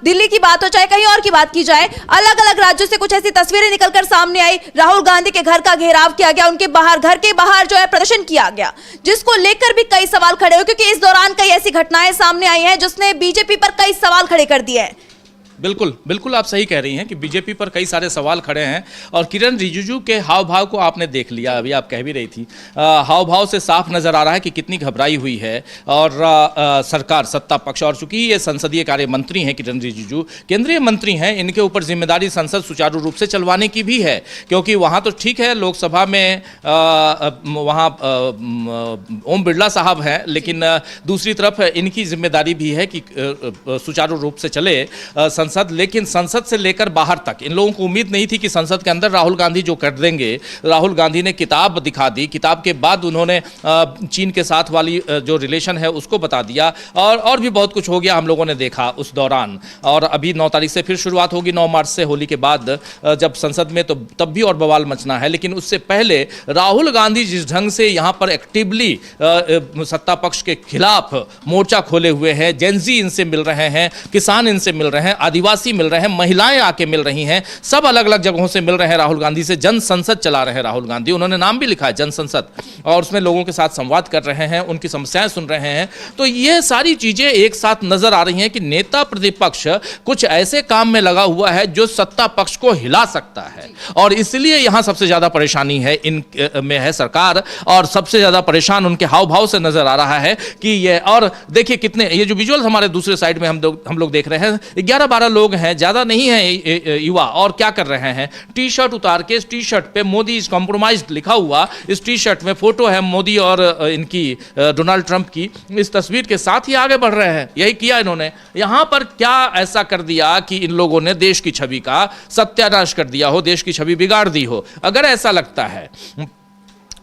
दिल्ली की बात हो चाहे कहीं और की बात की जाए, अलग अलग राज्यों से कुछ ऐसी तस्वीरें निकलकर सामने आई। राहुल गांधी के घर का घेराव किया गया, उनके बाहर, घर के बाहर जो है प्रदर्शन किया गया, जिसको लेकर भी कई सवाल खड़े हुए, क्योंकि इस दौरान कई ऐसी घटनाएं सामने आई हैं जिसने बीजेपी पर कई सवाल खड़े कर दिए हैं। बिल्कुल बिल्कुल आप सही कह रही हैं कि बीजेपी पर कई सारे सवाल खड़े हैं, और किरेन रिजिजू के हाव भाव को आपने देख लिया, अभी आप कह भी रही थी, हाव भाव से साफ नजर आ रहा है कि कितनी घबराई हुई है। और सरकार, सत्ता पक्ष, और चूंकि ये संसदीय कार्य मंत्री हैं किरेन रिजिजू, केंद्रीय मंत्री हैं, इनके ऊपर जिम्मेदारी संसद सुचारू रूप से चलवाने की भी है, क्योंकि वहाँ तो ठीक है लोकसभा में वहाँ ओम बिरला साहब हैं, लेकिन दूसरी तरफ इनकी जिम्मेदारी भी है कि सुचारू रूप से चले संसद। लेकिन संसद से लेकर बाहर तक इन लोगों को उम्मीद नहीं थी कि संसद के अंदर राहुल गांधी जो कर देंगे। राहुल गांधी ने किताब दिखा दी, किताब के बाद उन्होंने चीन के साथ वाली जो रिलेशन है उसको बता दिया, और भी बहुत कुछ हो गया, हम लोगों ने देखा उस दौरान। और अभी 9 तारीख से फिर शुरुआत होगी, 9 मार्च से, होली के बाद जब संसद में, तो तब भी और बवाल मचना है। लेकिन उससे पहले राहुल गांधी जिस ढंग से यहाँ पर एक्टिवली सत्ता पक्ष के खिलाफ मोर्चा खोले हुए हैं, जेनजी इनसे मिल रहे हैं, किसान इनसे मिल रहे हैं, आदिवासी मिल रहे हैं, महिलाएं आके मिल रही हैं, सब अलग अलग जगहों से मिल रहे हैं राहुल गांधी से। जन संसद चला रहे हैं राहुल गांधी, उन्होंने नाम भी लिखा है जन संसद, और उसमें लोगों के साथ संवाद कर रहे हैं, उनकी समस्याएं सुन रहे हैं। तो ये सारी चीजें एक साथ नजर आ रही हैं कि नेता प्रतिपक्ष कुछ ऐसे काम में लगा हुआ है जो सत्ता पक्ष को हिला सकता है, और इसलिए यहां सबसे ज्यादा परेशानी है इन में है सरकार, और सबसे ज्यादा परेशान उनके हाव भाव से नजर आ रहा है कि ये। और देखिए कितने, ये जो विजुअल्स हमारे दूसरे साइड में हम लोग देख रहे हैं, 11-12 लोग हैं, ज्यादा नहीं है युवा, और क्या कर रहे हैं, टी शर्ट उतार के, इस टी शर्ट पे मोदी इज कॉम्प्रोमाइज्ड लिखा हुआ, इस टी शर्ट में फोटो है मोदी और इनकी डोनाल्ड ट्रंप की, इस तस्वीर के साथ ही आगे बढ़ रहे हैं। यही किया इन्होंने। यहां पर क्या ऐसा कर दिया कि इन लोगों ने देश की छवि का सत्यानाश कर दिया हो, देश की छवि बिगाड़ दी हो? अगर ऐसा लगता है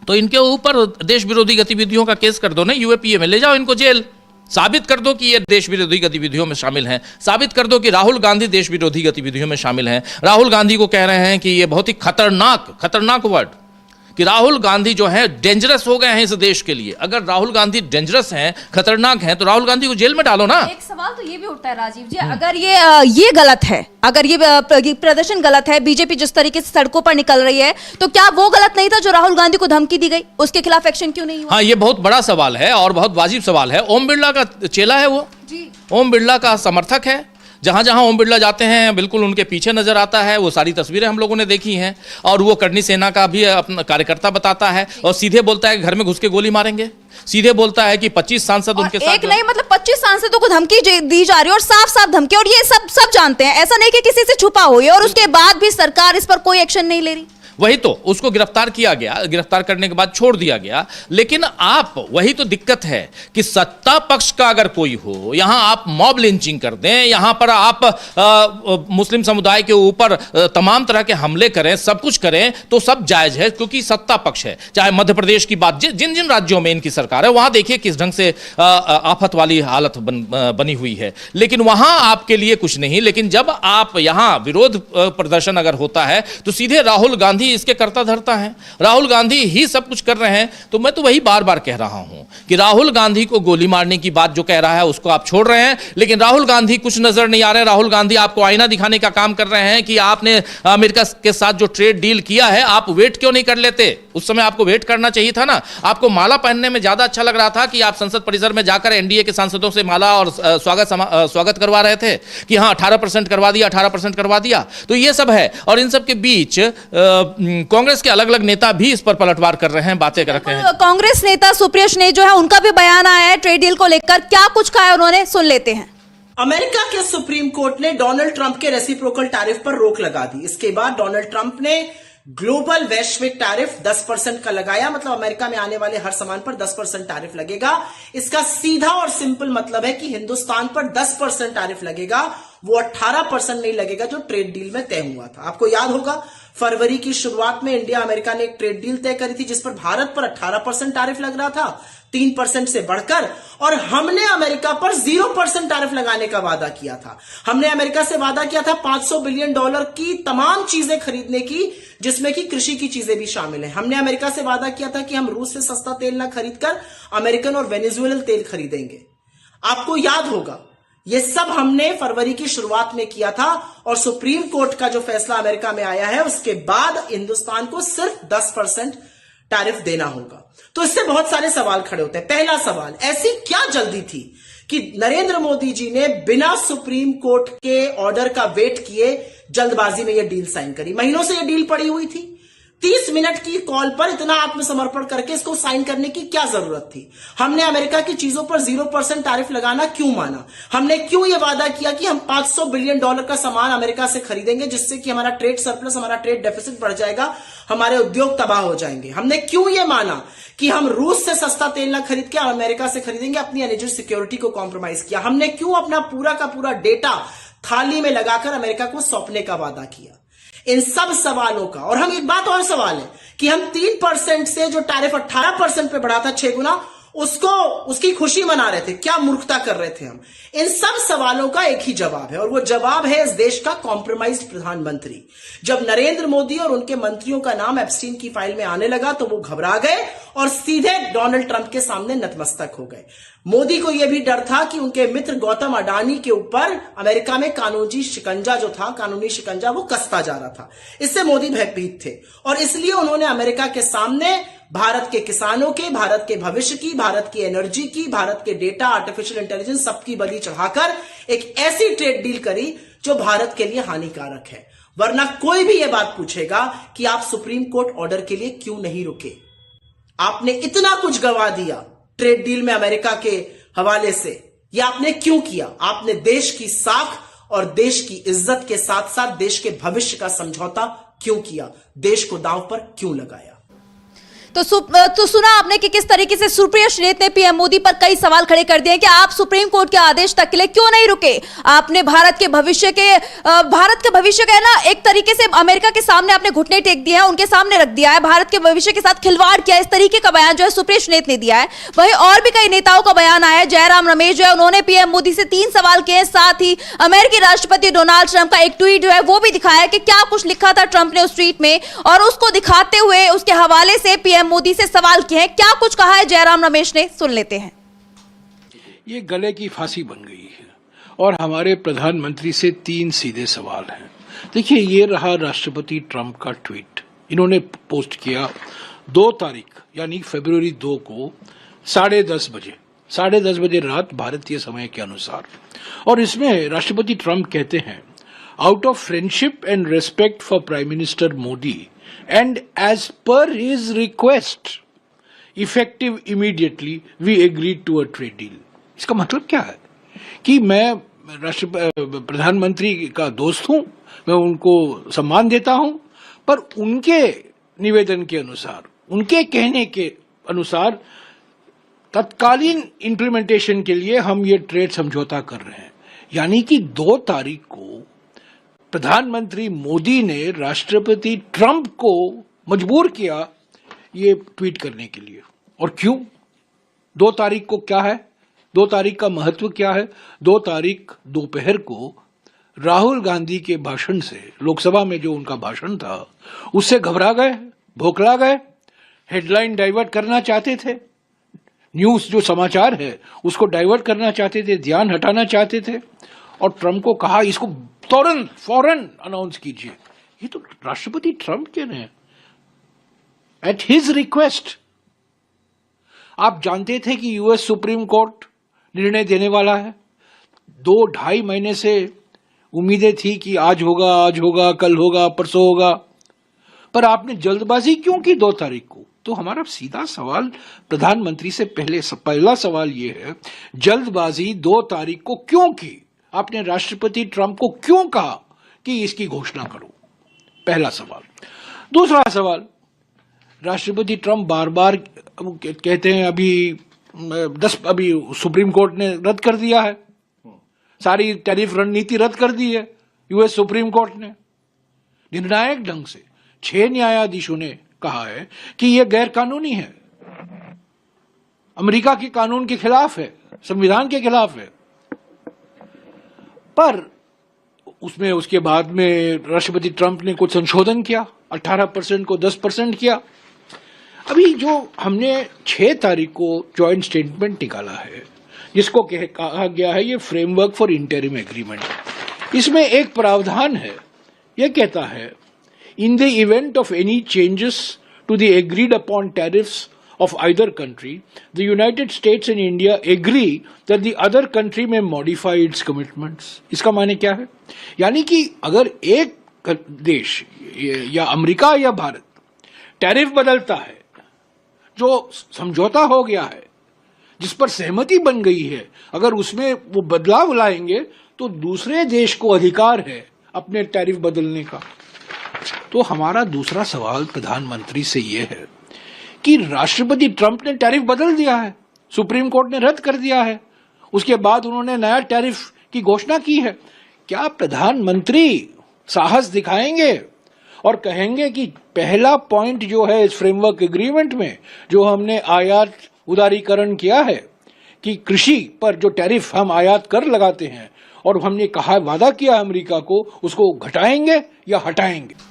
तो इनके ऊपर देश विरोधी गतिविधियों का केस कर दो ना, यूएपीए में ले जाओ इनको जेल, साबित कर दो कि ये देश विरोधी गतिविधियों में शामिल हैं, साबित कर दो कि राहुल गांधी देश विरोधी गतिविधियों में शामिल हैं। राहुल गांधी को कह रहे हैं कि ये बहुत ही खतरनाक वर्ड कि राहुल गांधी जो है डेंजरस हो गए हैं इस देश के लिए। अगर राहुल गांधी डेंजरस हैं, खतरनाक हैं, तो राहुल गांधी को जेल में डालो ना। एक सवाल तो ये भी उठता है राजीव जी, अगर ये गलत है, अगर ये प्रदर्शन गलत है, बीजेपी जिस तरीके से सड़कों पर निकल रही है, तो क्या वो गलत नहीं था जो राहुल गांधी को धमकी दी गई, उसके खिलाफ एक्शन क्यों नहीं हुआ? हाँ, ये बहुत बड़ा सवाल है और बहुत वाजिब सवाल है। ओम बिरला का चेला है वो जी, ओम बिरला का समर्थक है। जहां जहां ओम बिरला जाते हैं बिल्कुल उनके पीछे नजर आता है। वो सारी तस्वीरें हम लोगों ने देखी हैं। और वो करनी सेना का भी अपना कार्यकर्ता बताता है और सीधे बोलता है कि घर में घुस के गोली मारेंगे। सीधे बोलता है कि 25 सांसद उनके साथ, एक नहीं मतलब 25 सांसदों को धमकी दी जा रही है, और साफ साफ धमकी, और ये सब जानते हैं, ऐसा नहीं कि किसी से छुपा हुई है, और उसके बाद भी सरकार इस पर कोई एक्शन नहीं ले रही। वही तो, उसको गिरफ्तार किया गया, गिरफ्तार करने के बाद छोड़ दिया गया। लेकिन आप, वही तो दिक्कत है कि सत्ता पक्ष का अगर कोई हो, यहां आप मॉब लिंचिंग कर दें, यहां पर आप मुस्लिम समुदाय के ऊपर तमाम तरह के हमले करें, सब कुछ करें, तो सब जायज है, क्योंकि सत्ता पक्ष है। चाहे मध्य प्रदेश की बात, जिन जिन राज्यों में इनकी सरकार है, वहां देखिए किस ढंग से आफत वाली हालत बनी हुई है। लेकिन वहां आपके लिए कुछ नहीं। लेकिन जब आप यहां विरोध प्रदर्शन अगर होता है, तो सीधे राहुल गांधी इसके करता धरता है, राहुल गांधी ही सब कुछ कर रहे हैं। तो मैं तो वही बार बार कह रहा हूं कि राहुल गांधी को गोली मारने की बात जो कह रहा है उसको आप छोड़ रहे हैं, लेकिन राहुल गांधी कुछ नजर नहीं आ रहे। राहुल गांधी आपको आईना दिखाने का काम कर रहे हैं कि आपने अमेरिका के साथ जो ट्रेड डील किया है, आप वेट क्यों नहीं कर लेते? उस समय आपको वेट करना चाहिए था ना। आपको माला पहनने में ज्यादा अच्छा लग रहा था कि आप संसद परिसर में जाकर एनडीए के सांसदों से माला और स्वागत करवा रहे थे कि हाँ 18% करवा दिया, 18% करवा दिया। तो ये सब है। और इन सब के बीच कांग्रेस के अलग अलग नेता भी इस पर पलटवार कर रहे हैं, बातें कर रहे हैं। कांग्रेस नेता सुप्रिया ने जो है, उनका भी बयान आया है ट्रेड डील को लेकर, क्या कुछ कहा है उन्होंने, सुन लेते हैं। अमेरिका के सुप्रीम कोर्ट ने डोनाल्ड ट्रंप के रेसिप्रोकल टैरिफ पर रोक लगा दी। इसके बाद डोनाल्ड ट्रंप ने ग्लोबल वैश्विक टैरिफ 10% का लगाया। मतलब अमेरिका में आने वाले हर सामान पर 10% टैरिफ लगेगा। इसका सीधा और सिंपल मतलब है कि हिंदुस्तान पर 10% टैरिफ लगेगा, वो 18% नहीं लगेगा जो ट्रेड डील में तय हुआ था। आपको याद होगा फरवरी की शुरुआत में इंडिया अमेरिका ने एक ट्रेड डील तय करी थी जिस पर भारत पर 18% टैरिफ लग रहा था, 3% से बढ़कर, और हमने अमेरिका पर 0% टैरिफ लगाने का वादा किया था। हमने अमेरिका से वादा किया था $500 बिलियन की तमाम चीजें खरीदने की, जिसमें कि कृषि की चीजें भी शामिल है। हमने अमेरिका से वादा किया था कि हम रूस से सस्ता तेल ना खरीदकर अमेरिकन और वेनेजुएलन तेल खरीदेंगे। आपको याद होगा ये सब हमने फरवरी की शुरुआत में किया था, और सुप्रीम कोर्ट का जो फैसला अमेरिका में आया है उसके बाद हिंदुस्तान को सिर्फ 10% टैरिफ देना होगा। तो इससे बहुत सारे सवाल खड़े होते हैं। पहला सवाल, ऐसी क्या जल्दी थी कि नरेंद्र मोदी जी ने बिना सुप्रीम कोर्ट के ऑर्डर का वेट किए जल्दबाजी में यह डील साइन करी? महीनों से यह डील पड़ी हुई थी। 30 मिनट की कॉल पर इतना आत्मसमर्पण करके इसको साइन करने की क्या जरूरत थी? हमने अमेरिका की चीजों पर 0% टैरिफ लगाना क्यों माना? हमने क्यों यह वादा किया कि हम $500 बिलियन का सामान अमेरिका से खरीदेंगे, जिससे कि हमारा ट्रेड सरप्लस, हमारा ट्रेड डेफिसिट बढ़ जाएगा, हमारे उद्योग तबाह हो जाएंगे? हमने क्यों यह माना कि हम रूस से सस्ता तेल ना खरीद के अमेरिका से खरीदेंगे, अपनी एनर्जी सिक्योरिटी को कॉम्प्रोमाइज किया? हमने क्यों अपना पूरा का पूरा डेटा थाली में लगाकर अमेरिका को सौंपने का वादा किया? इन सब सवालों का, और हम एक बात और सवाल है कि हम 3% से जो टैरिफ 18% पे बढ़ा था, 6 गुना, उसकी खुशी मना रहे थे। क्या मूर्खता कर रहे थे हम? इन सब सवालों का एक ही जवाब है, और वो जवाब है इस देश का कॉम्प्रोमाइज्ड प्रधानमंत्री। जब नरेंद्र मोदी और उनके मंत्रियों का नाम एप्स्टीन की फाइल में आने लगा तो वो घबरा गए और सीधे डोनाल्ड ट्रंप के सामने नतमस्तक हो गए। मोदी को यह भी डर था कि उनके मित्र गौतम अडानी के ऊपर अमेरिका में कानूनी शिकंजा वो कसता जा रहा था। इससे मोदी भयभीत थे, और इसलिए उन्होंने अमेरिका के सामने भारत के किसानों के, भारत के भविष्य की, भारत की एनर्जी की, भारत के डेटा, आर्टिफिशियल इंटेलिजेंस, सबकी बलि चढ़ाकर एक ऐसी ट्रेड डील करी जो भारत के लिए हानिकारक है। वरना कोई भी यह बात पूछेगा कि आप सुप्रीम कोर्ट ऑर्डर के लिए क्यों नहीं रुके? आपने इतना कुछ गवा दिया ट्रेड डील में अमेरिका के हवाले से, यह आपने क्यों किया? आपने देश की साख और देश की इज्जत के साथ साथ देश के भविष्य का समझौता क्यों किया? देश को दांव पर क्यों लगाया? तो सुना आपने कि किस तरीके से सुप्रिया श्रीनेत ने पीएम मोदी पर कई सवाल खड़े कर दिए कि आप सुप्रीम कोर्ट के आदेश तक के लिए क्यों नहीं रुके। आपने भारत के भविष्य का ना एक तरीके से अमेरिका के सामने आपने घुटने टेक दिए हैं, उनके सामने रख दिया है, भारत के भविष्य के साथ खिलवाड़ किया, इस तरीके का बयान जो है सुप्रिया श्रीनेत ने दिया है। वहीं और भी कई नेताओं का बयान आया है। जयराम रमेश जो है उन्होंने पीएम मोदी से 3 सवाल किए, साथ ही अमेरिकी राष्ट्रपति डोनाल्ड ट्रंप का एक ट्वीट जो है वो भी दिखाया कि क्या कुछ लिखा था ट्रंप ने उस ट्वीट में, और उसको दिखाते हुए उसके हवाले से पीएम मोदी से सवाल किए हैं। क्या कुछ कहा है जयराम रमेश ने, सुन लेते हैं। ये गले की फांसी बन गई है और हमारे प्रधानमंत्री से 3 सीधे सवाल हैं। देखिए, ये रहा राष्ट्रपति ट्रंप का ट्वीट, इन्होंने पोस्ट किया 2 तारीख यानी फरवरी 2 को 10:30 बजे रात भारतीय समय के अनुसार। और इसमें राष्ट्रपति ट्रंप कहते हैं, out of friendship and respect for prime minister Modi and as per his request effective immediately we agreed to a trade deal. इसका मतलब क्या है कि मैं प्रधानमंत्री का दोस्त हूं, मैं उनको सम्मान देता हूं, पर उनके निवेदन के अनुसार, उनके कहने के अनुसार तत्कालीन इंप्लीमेंटेशन के लिए हम ये ट्रेड समझौता कर रहे हैं। यानी कि 2 तारीख को प्रधानमंत्री मोदी ने राष्ट्रपति ट्रंप को मजबूर किया ये ट्वीट करने के लिए। और क्यों 2 तारीख को क्या है, 2 तारीख का महत्व क्या है? 2 तारीख दोपहर को राहुल गांधी के भाषण से, लोकसभा में जो उनका भाषण था, उससे घबरा गए, भौंकला गए, हेडलाइन डाइवर्ट करना चाहते थे, न्यूज जो समाचार है उसको डाइवर्ट करना चाहते थे, ध्यान हटाना चाहते थे। और ट्रंप को कहा इसको फौरन अनाउंस कीजिए। ये तो राष्ट्रपति ट्रंप के ने एट हिज रिक्वेस्ट। आप जानते थे कि यूएस सुप्रीम कोर्ट निर्णय देने वाला है। 2-2.5 महीने से उम्मीदें थी कि आज होगा, कल होगा, परसों होगा, पर आपने जल्दबाजी क्यों की 2 तारीख को? तो हमारा सीधा सवाल प्रधानमंत्री से पहला सवाल ये है, जल्दबाजी 2 तारीख को क्यों की? आपने राष्ट्रपति ट्रंप को क्यों कहा कि इसकी घोषणा करो? पहला सवाल। दूसरा सवाल, राष्ट्रपति ट्रंप बार बार कहते हैं अभी सुप्रीम कोर्ट ने रद्द कर दिया है, सारी टैरिफ रणनीति रद्द कर दी है यूएस सुप्रीम कोर्ट ने। निर्णायक ढंग से 6 न्यायाधीशों ने कहा है कि यह गैर कानूनी है, अमेरिका के कानून के खिलाफ है, संविधान के खिलाफ है। पर उसमें उसके बाद में राष्ट्रपति ट्रंप ने कुछ संशोधन किया, 18% को 10% किया। अभी जो हमने 6 तारीख को जॉइंट स्टेटमेंट निकाला है, जिसको कहा गया है ये फ्रेमवर्क फॉर इंटरिम एग्रीमेंट, इसमें एक प्रावधान है, यह कहता है in the event of any changes to the agreed upon tariffs of either country, the United States and India agree that the other country may modify its commitments. इसका माने क्या है? यानी कि अगर एक देश या अमेरिका या भारत टैरिफ बदलता है, जो समझौता हो गया है, जिस पर सहमति बन गई है, अगर उसमें वो बदलाव लाएंगे तो दूसरे देश को अधिकार है अपने टैरिफ बदलने का। तो हमारा दूसरा सवाल प्रधानमंत्री से यह है कि राष्ट्रपति ट्रंप ने टैरिफ बदल दिया है, सुप्रीम कोर्ट ने रद्द कर दिया है, उसके बाद उन्होंने नया टैरिफ की घोषणा की है। क्या प्रधानमंत्री साहस दिखाएंगे और कहेंगे कि पहला पॉइंट जो है इस फ्रेमवर्क एग्रीमेंट में, जो हमने आयात उदारीकरण किया है कि कृषि पर जो टैरिफ हम आयात कर लगाते हैं और हमने कहा, वादा किया अमेरिका को, उसको घटाएंगे या हटाएंगे?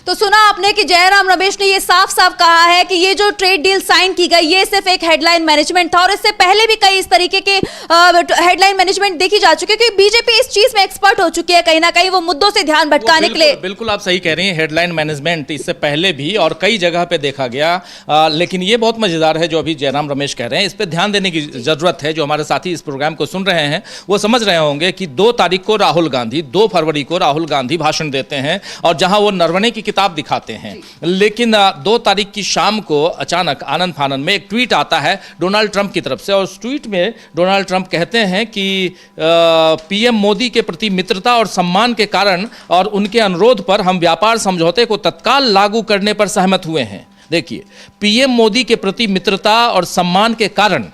तो सुना आपने कि जयराम रमेश ने ये साफ साफ कहा है कि ये जो ट्रेड डील साइन की गई ये सिर्फ एक हेडलाइन मैनेजमेंट था, और इससे पहले भी कई इस तरीके के हेडलाइन मैनेजमेंट देखी जा चुकी है, क्योंकि बीजेपी इस चीज में एक्सपर्ट हो चुकी है, कहीं ना कहीं वो मुद्दों से ध्यान भटकाने के लिए। बिल्कुल आप सही कह रही हैं, हेडलाइन मैनेजमेंट इससे पहले भी और कई जगह पे देखा गया। लेकिन ये बहुत मजेदार है जो अभी जयराम रमेश कह रहे हैं, इस पर ध्यान देने की जरूरत है। जो हमारे साथी इस प्रोग्राम को सुन रहे हैं वो समझ रहे होंगे कि 2 तारीख को राहुल गांधी, 2 फरवरी को राहुल गांधी भाषण देते हैं और जहां वो नरवणे की किताब दिखाते हैं। लेकिन 2 तारीख की शाम को अचानक आनंद फानन में एक ट्वीट आता है डोनाल्ड ट्रंप की तरफ से, और उस ट्वीट में डोनाल्ड ट्रंप कहते हैं कि पीएम मोदी के प्रति मित्रता और सम्मान के कारण और उनके अनुरोध पर हम व्यापार समझौते को तत्काल लागू करने पर सहमत हुए हैं। देखिए, पीएम मोदी के प्रति मित्रता और सम्मान के कारण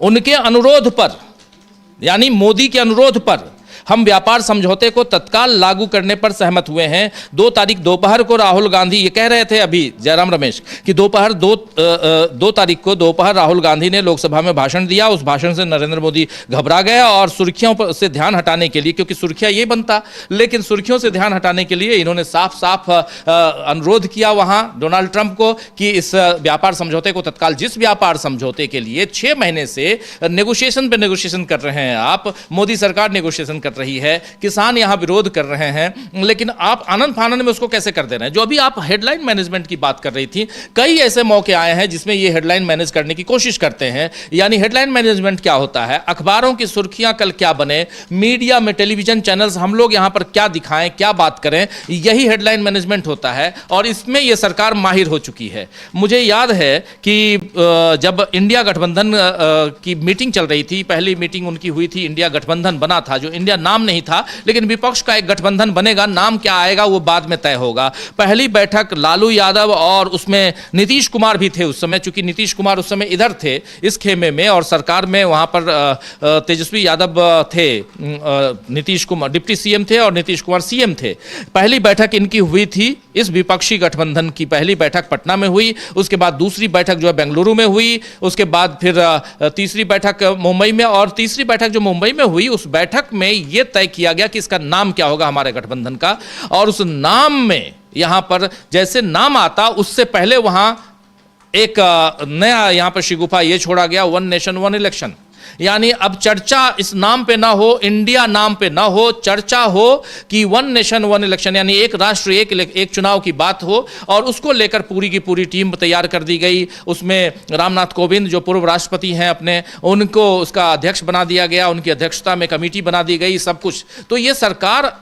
उनके अनुरोध पर, यानी मोदी के अनुरोध पर, हम व्यापार समझौते को तत्काल लागू करने पर सहमत हुए हैं। 2 तारीख दोपहर को राहुल गांधी, ये कह रहे थे अभी जयराम रमेश कि दोपहर 2 तारीख को दोपहर राहुल गांधी ने लोकसभा में भाषण दिया। उस भाषण से नरेंद्र मोदी घबरा गए और सुर्खियों पर से ध्यान हटाने के लिए, क्योंकि सुर्खियां ये बनता, लेकिन सुर्खियों से ध्यान हटाने के लिए इन्होंने साफ साफ अनुरोध किया वहां डोनाल्ड ट्रंप को कि इस व्यापार समझौते को तत्काल, जिस व्यापार समझौते के लिए 6 महीने से नेगोशिएशन पे नेगोशिएशन कर रहे हैं आप, मोदी सरकार नेगोशिएशन कर रही है, किसान यहां विरोध कर रहे हैं, लेकिन आप आनंद फानंद में उसको कैसे कर दे रहे हैं। जो अभी आप हेडलाइन मैनेजमेंट की बात कर रही थी, कई ऐसे मौके आए हैं जिसमें ये हेडलाइन मैनेज करने की कोशिश करते हैं। यानी हेडलाइन मैनेजमेंट क्या होता है, अखबारों की सुर्खियां कल क्या बने, मीडिया में टेलीविजन चैनल्स हम लोग यहां पर क्या दिखाएं, क्या बात करें, यही हेडलाइन मैनेजमेंट होता है और इसमें यह सरकार माहिर हो चुकी है। मुझे याद है कि जब इंडिया गठबंधन की मीटिंग चल रही थी, पहली मीटिंग उनकी हुई थी, इंडिया गठबंधन बना था, जो इंडिया नाम नहीं था, लेकिन विपक्ष का एक गठबंधन बनेगा, नाम क्या आएगा वो बाद में तय होगा। पहली बैठक लालू यादव और उसमें नीतीश कुमार भी थे उस समय, चूंकि नीतीश कुमार उस समय इधर थे इस खेमे में और सरकार में वहां पर तेजस्वी यादव थे, नीतीश कुमार डिप्टी सीएम थे और नीतीश कुमार सीएम थे। पहली बैठक इनकी हुई थी, इस विपक्षी गठबंधन की पहली बैठक पटना में हुई, उसके बाद दूसरी बैठक जो है बेंगलुरु में हुई, उसके बाद फिर तीसरी बैठक मुंबई में, और तीसरी बैठक जो मुंबई में हुई उस बैठक में यह तय किया गया कि इसका नाम क्या होगा हमारे गठबंधन का। और उस नाम में यहां पर जैसे नाम आता उससे पहले वहां एक नया यहां पर शिगुफा यह छोड़ा गया, 1 नेशन 1 इलेक्शन। यानी अब चर्चा इस नाम पे ना हो, इंडिया नाम पे ना हो, चर्चा हो कि 1 नेशन 1 इलेक्शन, यानी एक राष्ट्र एक चुनाव की बात हो, और उसको लेकर पूरी की पूरी टीम तैयार कर दी गई। उसमें रामनाथ कोविंद जो पूर्व राष्ट्रपति हैं अपने, उनको उसका अध्यक्ष बना दिया गया, उनकी अध्यक्षता में कमेटी बना दी गई, सब कुछ। तो ये सरकार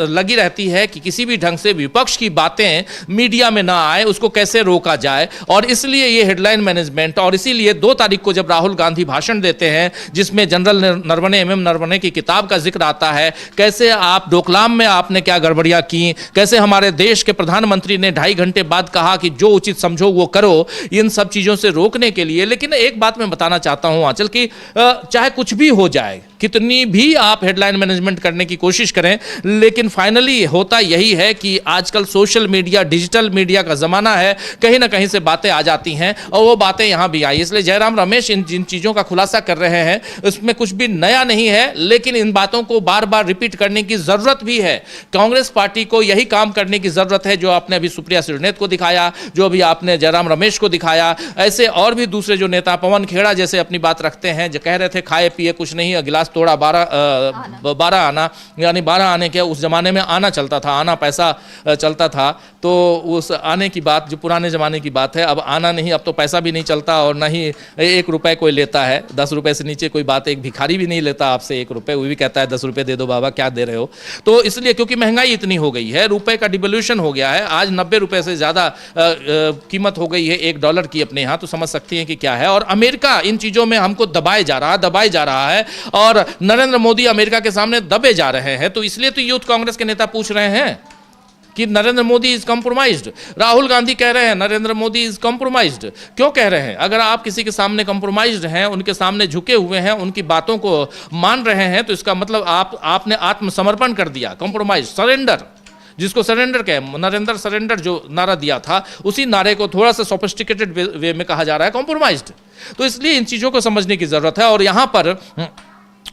लगी रहती है कि किसी भी ढंग से विपक्ष की बातें मीडिया में ना आए, उसको कैसे रोका जाए, और इसलिए ये हेडलाइन मैनेजमेंट। और इसीलिए 2 तारीख को जब राहुल गांधी भाषण देते हैं जिसमें जनरल नरवणे एमएम नरवणे की किताब का जिक्र आता है, कैसे आप डोकलाम में आपने क्या गड़बड़ियां की, कैसे हमारे देश के प्रधानमंत्री ने 2.5 घंटे बाद कहा कि जो उचित समझो वो करो, इन सब चीजों से रोकने के लिए। लेकिन एक बात मैं बताना चाहता हूं आंचल की, चाहे कुछ भी हो जाए, कितनी भी आप हेडलाइन मैनेजमेंट करने की कोशिश करें, लेकिन फाइनली होता यही है कि आजकल सोशल मीडिया, डिजिटल मीडिया का जमाना है, कहीं ना कहीं से बातें आ जाती हैं और वो बातें यहां भी आई। इसलिए जयराम रमेश जिन चीजों का खुलासा कर रहे हैं उसमें कुछ भी नया नहीं है, लेकिन इन बातों को बार बार रिपीट करने की जरूरत भी है। कांग्रेस पार्टी को यही काम करने की जरूरत है जो आपने अभी सुप्रिया श्रीनेत को दिखाया, जो अभी आपने जयराम रमेश को दिखाया। ऐसे और भी दूसरे जो नेता, पवन खेड़ा जैसे अपनी बात रखते हैं, जो कह रहे थे खाए पिए कुछ नहीं, गिलास तोड़ा 12 आना, यानी 12 आने के, उस जमाने में आना चलता था, आना पैसा चलता था, तो उस आने की बात जो पुराने जमाने की बात है, अब आना नहीं, अब तो पैसा भी नहीं चलता और ना ही 1 रुपए कोई लेता है, 10 रुपए से नीचे कोई बात, एक भिखारी भी नहीं लेता आपसे 1 रुपए, वो भी कहता है 10 रुपए दे दो बाबा, क्या दे रहे हो। तो इसलिए क्योंकि महंगाई इतनी हो गई है, रुपए का डिवैल्यूएशन हो गया है, आज 90 रुपए से ज्यादा कीमत हो गई है $1 की अपने यहाँ, तो समझ सकती हैं कि क्या है। और अमेरिका इन चीजों में हमको दबाए जा रहा है और नरेंद्र मोदी अमेरिका के सामने दबे जा रहे हैं। तो इसलिए तो यूथ कांग्रेस के नेता पूछ रहे हैं कि नरेंद्र मोदी इज कॉम्प्रोमाइज्ड। राहुल गांधी कह रहे हैं नरेंद्र मोदी इज कॉम्प्रोमाइज्ड। क्यों कह रहे हैं? अगर आप किसी के सामने कॉम्प्रोमाइज्ड हैं, उनके सामने झुके हुए हैं, उनकी बातों को मान रहे हैं, तो इसका मतलब आपने आत्मसमर्पण कर दिया, कॉम्प्रोमाइज, सरेंडर, जिसको सरेंडर कहे, नरेंद्र सरेंडर जो नारा दिया था, उसी नारे को थोड़ा सा सोफिस्टिकेटेड वे में कहा जा रहा है कॉम्प्रोमाइज्ड। तो इसलिए इन चीजों को समझने की जरूरत है। और यहां पर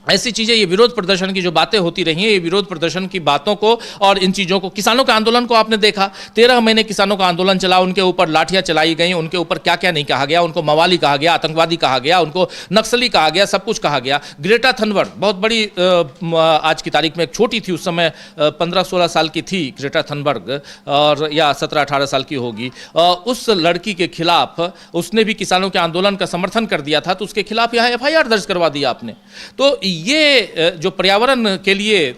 ऐसी चीजें, ये विरोध प्रदर्शन की जो बातें होती रही हैं, ये विरोध प्रदर्शन की बातों को और इन चीजों को, किसानों के आंदोलन को आपने देखा, 13 महीने किसानों का आंदोलन चला, उनके ऊपर लाठियां चलाई गई, उनके ऊपर क्या क्या नहीं कहा गया, उनको मवाली कहा गया, आतंकवादी कहा गया, उनको नक्सली कहा गया, सब कुछ कहा गया। ग्रेटा थनबर्ग बहुत बड़ी, आज की तारीख में एक छोटी थी, उस समय 15-16 साल की थी ग्रेटा थनबर्ग, और या 17-18 साल की होगी। उस लड़की के खिलाफ, उसने भी किसानों के आंदोलन का समर्थन कर दिया था, तो उसके खिलाफ यहाँ FIR दर्ज करवा दिया आपने। तो ये जो पर्यावरण के लिए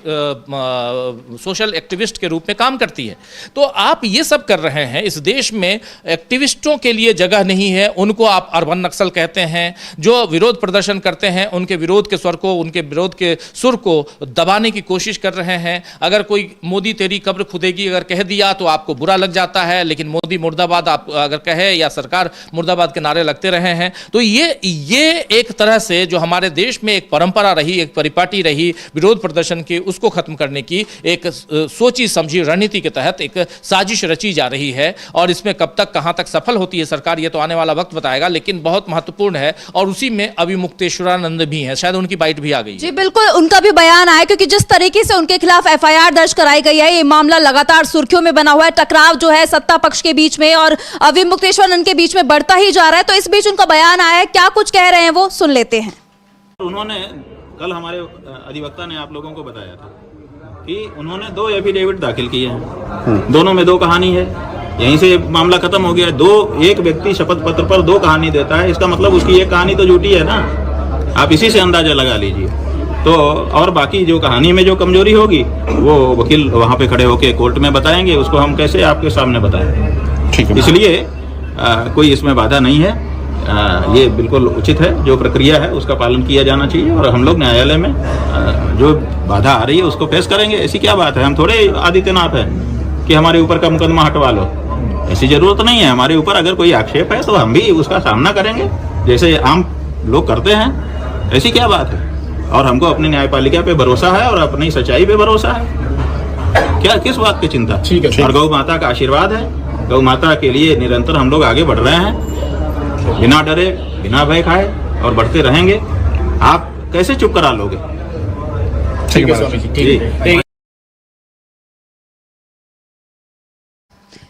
सोशल एक्टिविस्ट के रूप में काम करती है। तो आप ये सब कर रहे हैं, इस देश में एक्टिविस्टों के लिए जगह नहीं है, उनको आप अर्बन नक्सल कहते हैं। जो विरोध प्रदर्शन करते हैं उनके विरोध के स्वर को, उनके विरोध के सुर को दबाने की कोशिश कर रहे हैं। अगर कोई मोदी तेरी कब्र खुदेगी अगर कह दिया तो आपको बुरा लग जाता है, लेकिन मोदी मुर्दाबाद आप अगर कहे या सरकार मुर्दाबाद के नारे लगते रहे हैं। तो ये एक तरह से जो हमारे देश में एक परंपरा रही, एक परिपाटी रही विरोध प्रदर्शन की, उसको खत्म करने की एक सोची समझी रणनीति के तहत एक साजिश रची जा रही है। और इसमें कब तक कहां तक सफल होती है सरकार, ये तो आने वाला वक्त बताएगा, लेकिन बहुत महत्वपूर्ण है। और उसी में अभिमुक्तेश्वरानंद भी है, शायद उनकी बाइट भी आ गई। जी बिल्कुल, उनका भी बयान आया, क्योंकि जिस तरीके से उनके खिलाफ एफआईआर दर्ज कराई गई है, ये मामला लगातार सुर्खियों में बना हुआ है। टकराव जो है सत्ता पक्ष के बीच में और अभिमुक्तेश्वरानंद के बीच में बढ़ता ही जा रहा है। तो इस बीच उनका बयान आया है, क्या कुछ कह रहे हैं वो सुन लेते हैं। उन्होंने कल हमारे अधिवक्ता ने आप लोगों को बताया था कि उन्होंने 2 एफिडेविट दाखिल किए हैं, दोनों में 2 कहानी है। यहीं से मामला खत्म हो गया। एक व्यक्ति शपथ पत्र पर 2 कहानी देता है, इसका मतलब उसकी एक कहानी तो झूठी है ना। आप इसी से अंदाजा लगा लीजिए। तो और बाकी जो कहानी में जो कमजोरी होगी वो वकील वहां पे खड़े होके कोर्ट में बताएंगे, उसको हम कैसे आपके सामने बताएं। ठीक है, इसलिए कोई इसमें बाधा नहीं है। ये बिल्कुल उचित है, जो प्रक्रिया है उसका पालन किया जाना चाहिए। और हम लोग न्यायालय में जो बाधा आ रही है उसको पेश करेंगे। ऐसी क्या बात है, हम थोड़े आदित्यनाथ हैं कि हमारे ऊपर का मुकदमा हटवा लो, ऐसी जरूरत नहीं है। हमारे ऊपर अगर कोई आक्षेप है तो हम भी उसका सामना करेंगे जैसे आम लोग करते हैं। ऐसी क्या बात है। और हमको अपनी न्यायपालिका पे भरोसा है और अपनी सच्चाई पे भरोसा है। क्या किस बात की चिंता। ठीक है। और गौ माता का आशीर्वाद है, गौ माता के लिए निरंतर हम लोग आगे बढ़ रहे हैं, बिना डरे बिना भय खाए, और बढ़ते रहेंगे। आप कैसे चुप करा लोगे। ठीक है स्वामी जी।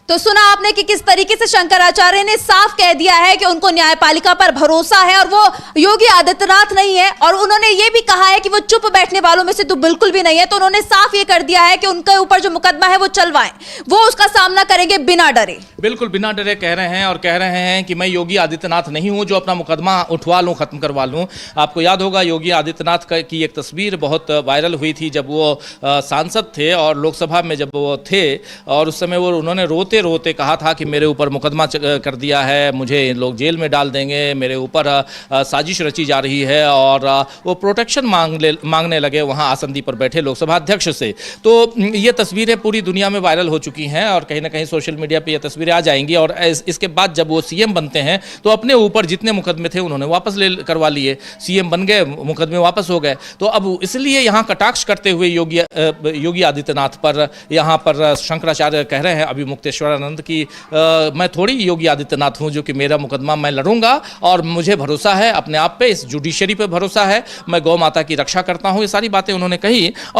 तो सुना आपने कि किस तरीके से शंकराचार्य ने साफ कह दिया है कि उनको न्यायपालिका पर भरोसा है और वो योगी आदित्यनाथ नहीं है। और उन्होंने ये भी कहा है कि वो चुप बैठने वालों में से तो बिल्कुल भी नहीं है। तो उन्होंने साफ ये कर दिया है कि उनके ऊपर जो मुकदमा है वो चलवाएं, वो उसका सामना करेंगे बिना डरे। बिल्कुल बिना डरे कह रहे हैं, और कह रहे हैं कि मैं योगी आदित्यनाथ नहीं हूं जो अपना मुकदमा उठवा लूं, खत्म करवा लूं। आपको याद होगा योगी आदित्यनाथ की एक तस्वीर बहुत वायरल हुई थी जब वो सांसद थे और लोकसभा में जब वो थे, और उस समय वो उन्होंने रोते कहा था कि मेरे ऊपर मुकदमा कर दिया है, मुझे लोग जेल में डाल देंगे, मेरे ऊपर साजिश रची जा रही है। और वो प्रोटेक्शन मांगने लगे वहाँ आसंदी पर बैठे लोकसभा अध्यक्ष से। तो ये तस्वीरें पूरी दुनिया में वायरल हो चुकी हैं और कहीं ना कहीं सोशल मीडिया पे ये तस्वीरें आ जाएंगी। और इसके बाद जब वो सीएम बनते हैं तो अपने ऊपर जितने मुकदमे थे उन्होंने वापस करवा लिए, सीएम बन गए, मुकदमे वापस हो गए। तो अब इसलिए यहाँ कटाक्ष करते हुए योगी आदित्यनाथ पर यहाँ पर शंकराचार्य कह रहे हैं अभिमुक्तेश्वरानंद की मैं थोड़ी योगी आदित्यनाथ हूँ जो कि मेरा मुकदमा मैं लड़ूंगा, और मुझे भरोसा है अपने आप पे, इस जुडिशरी पे भरोसा है, मैं गौ माता की रक्षा करता हूँ। ये सारी बातें उन्होंने कही।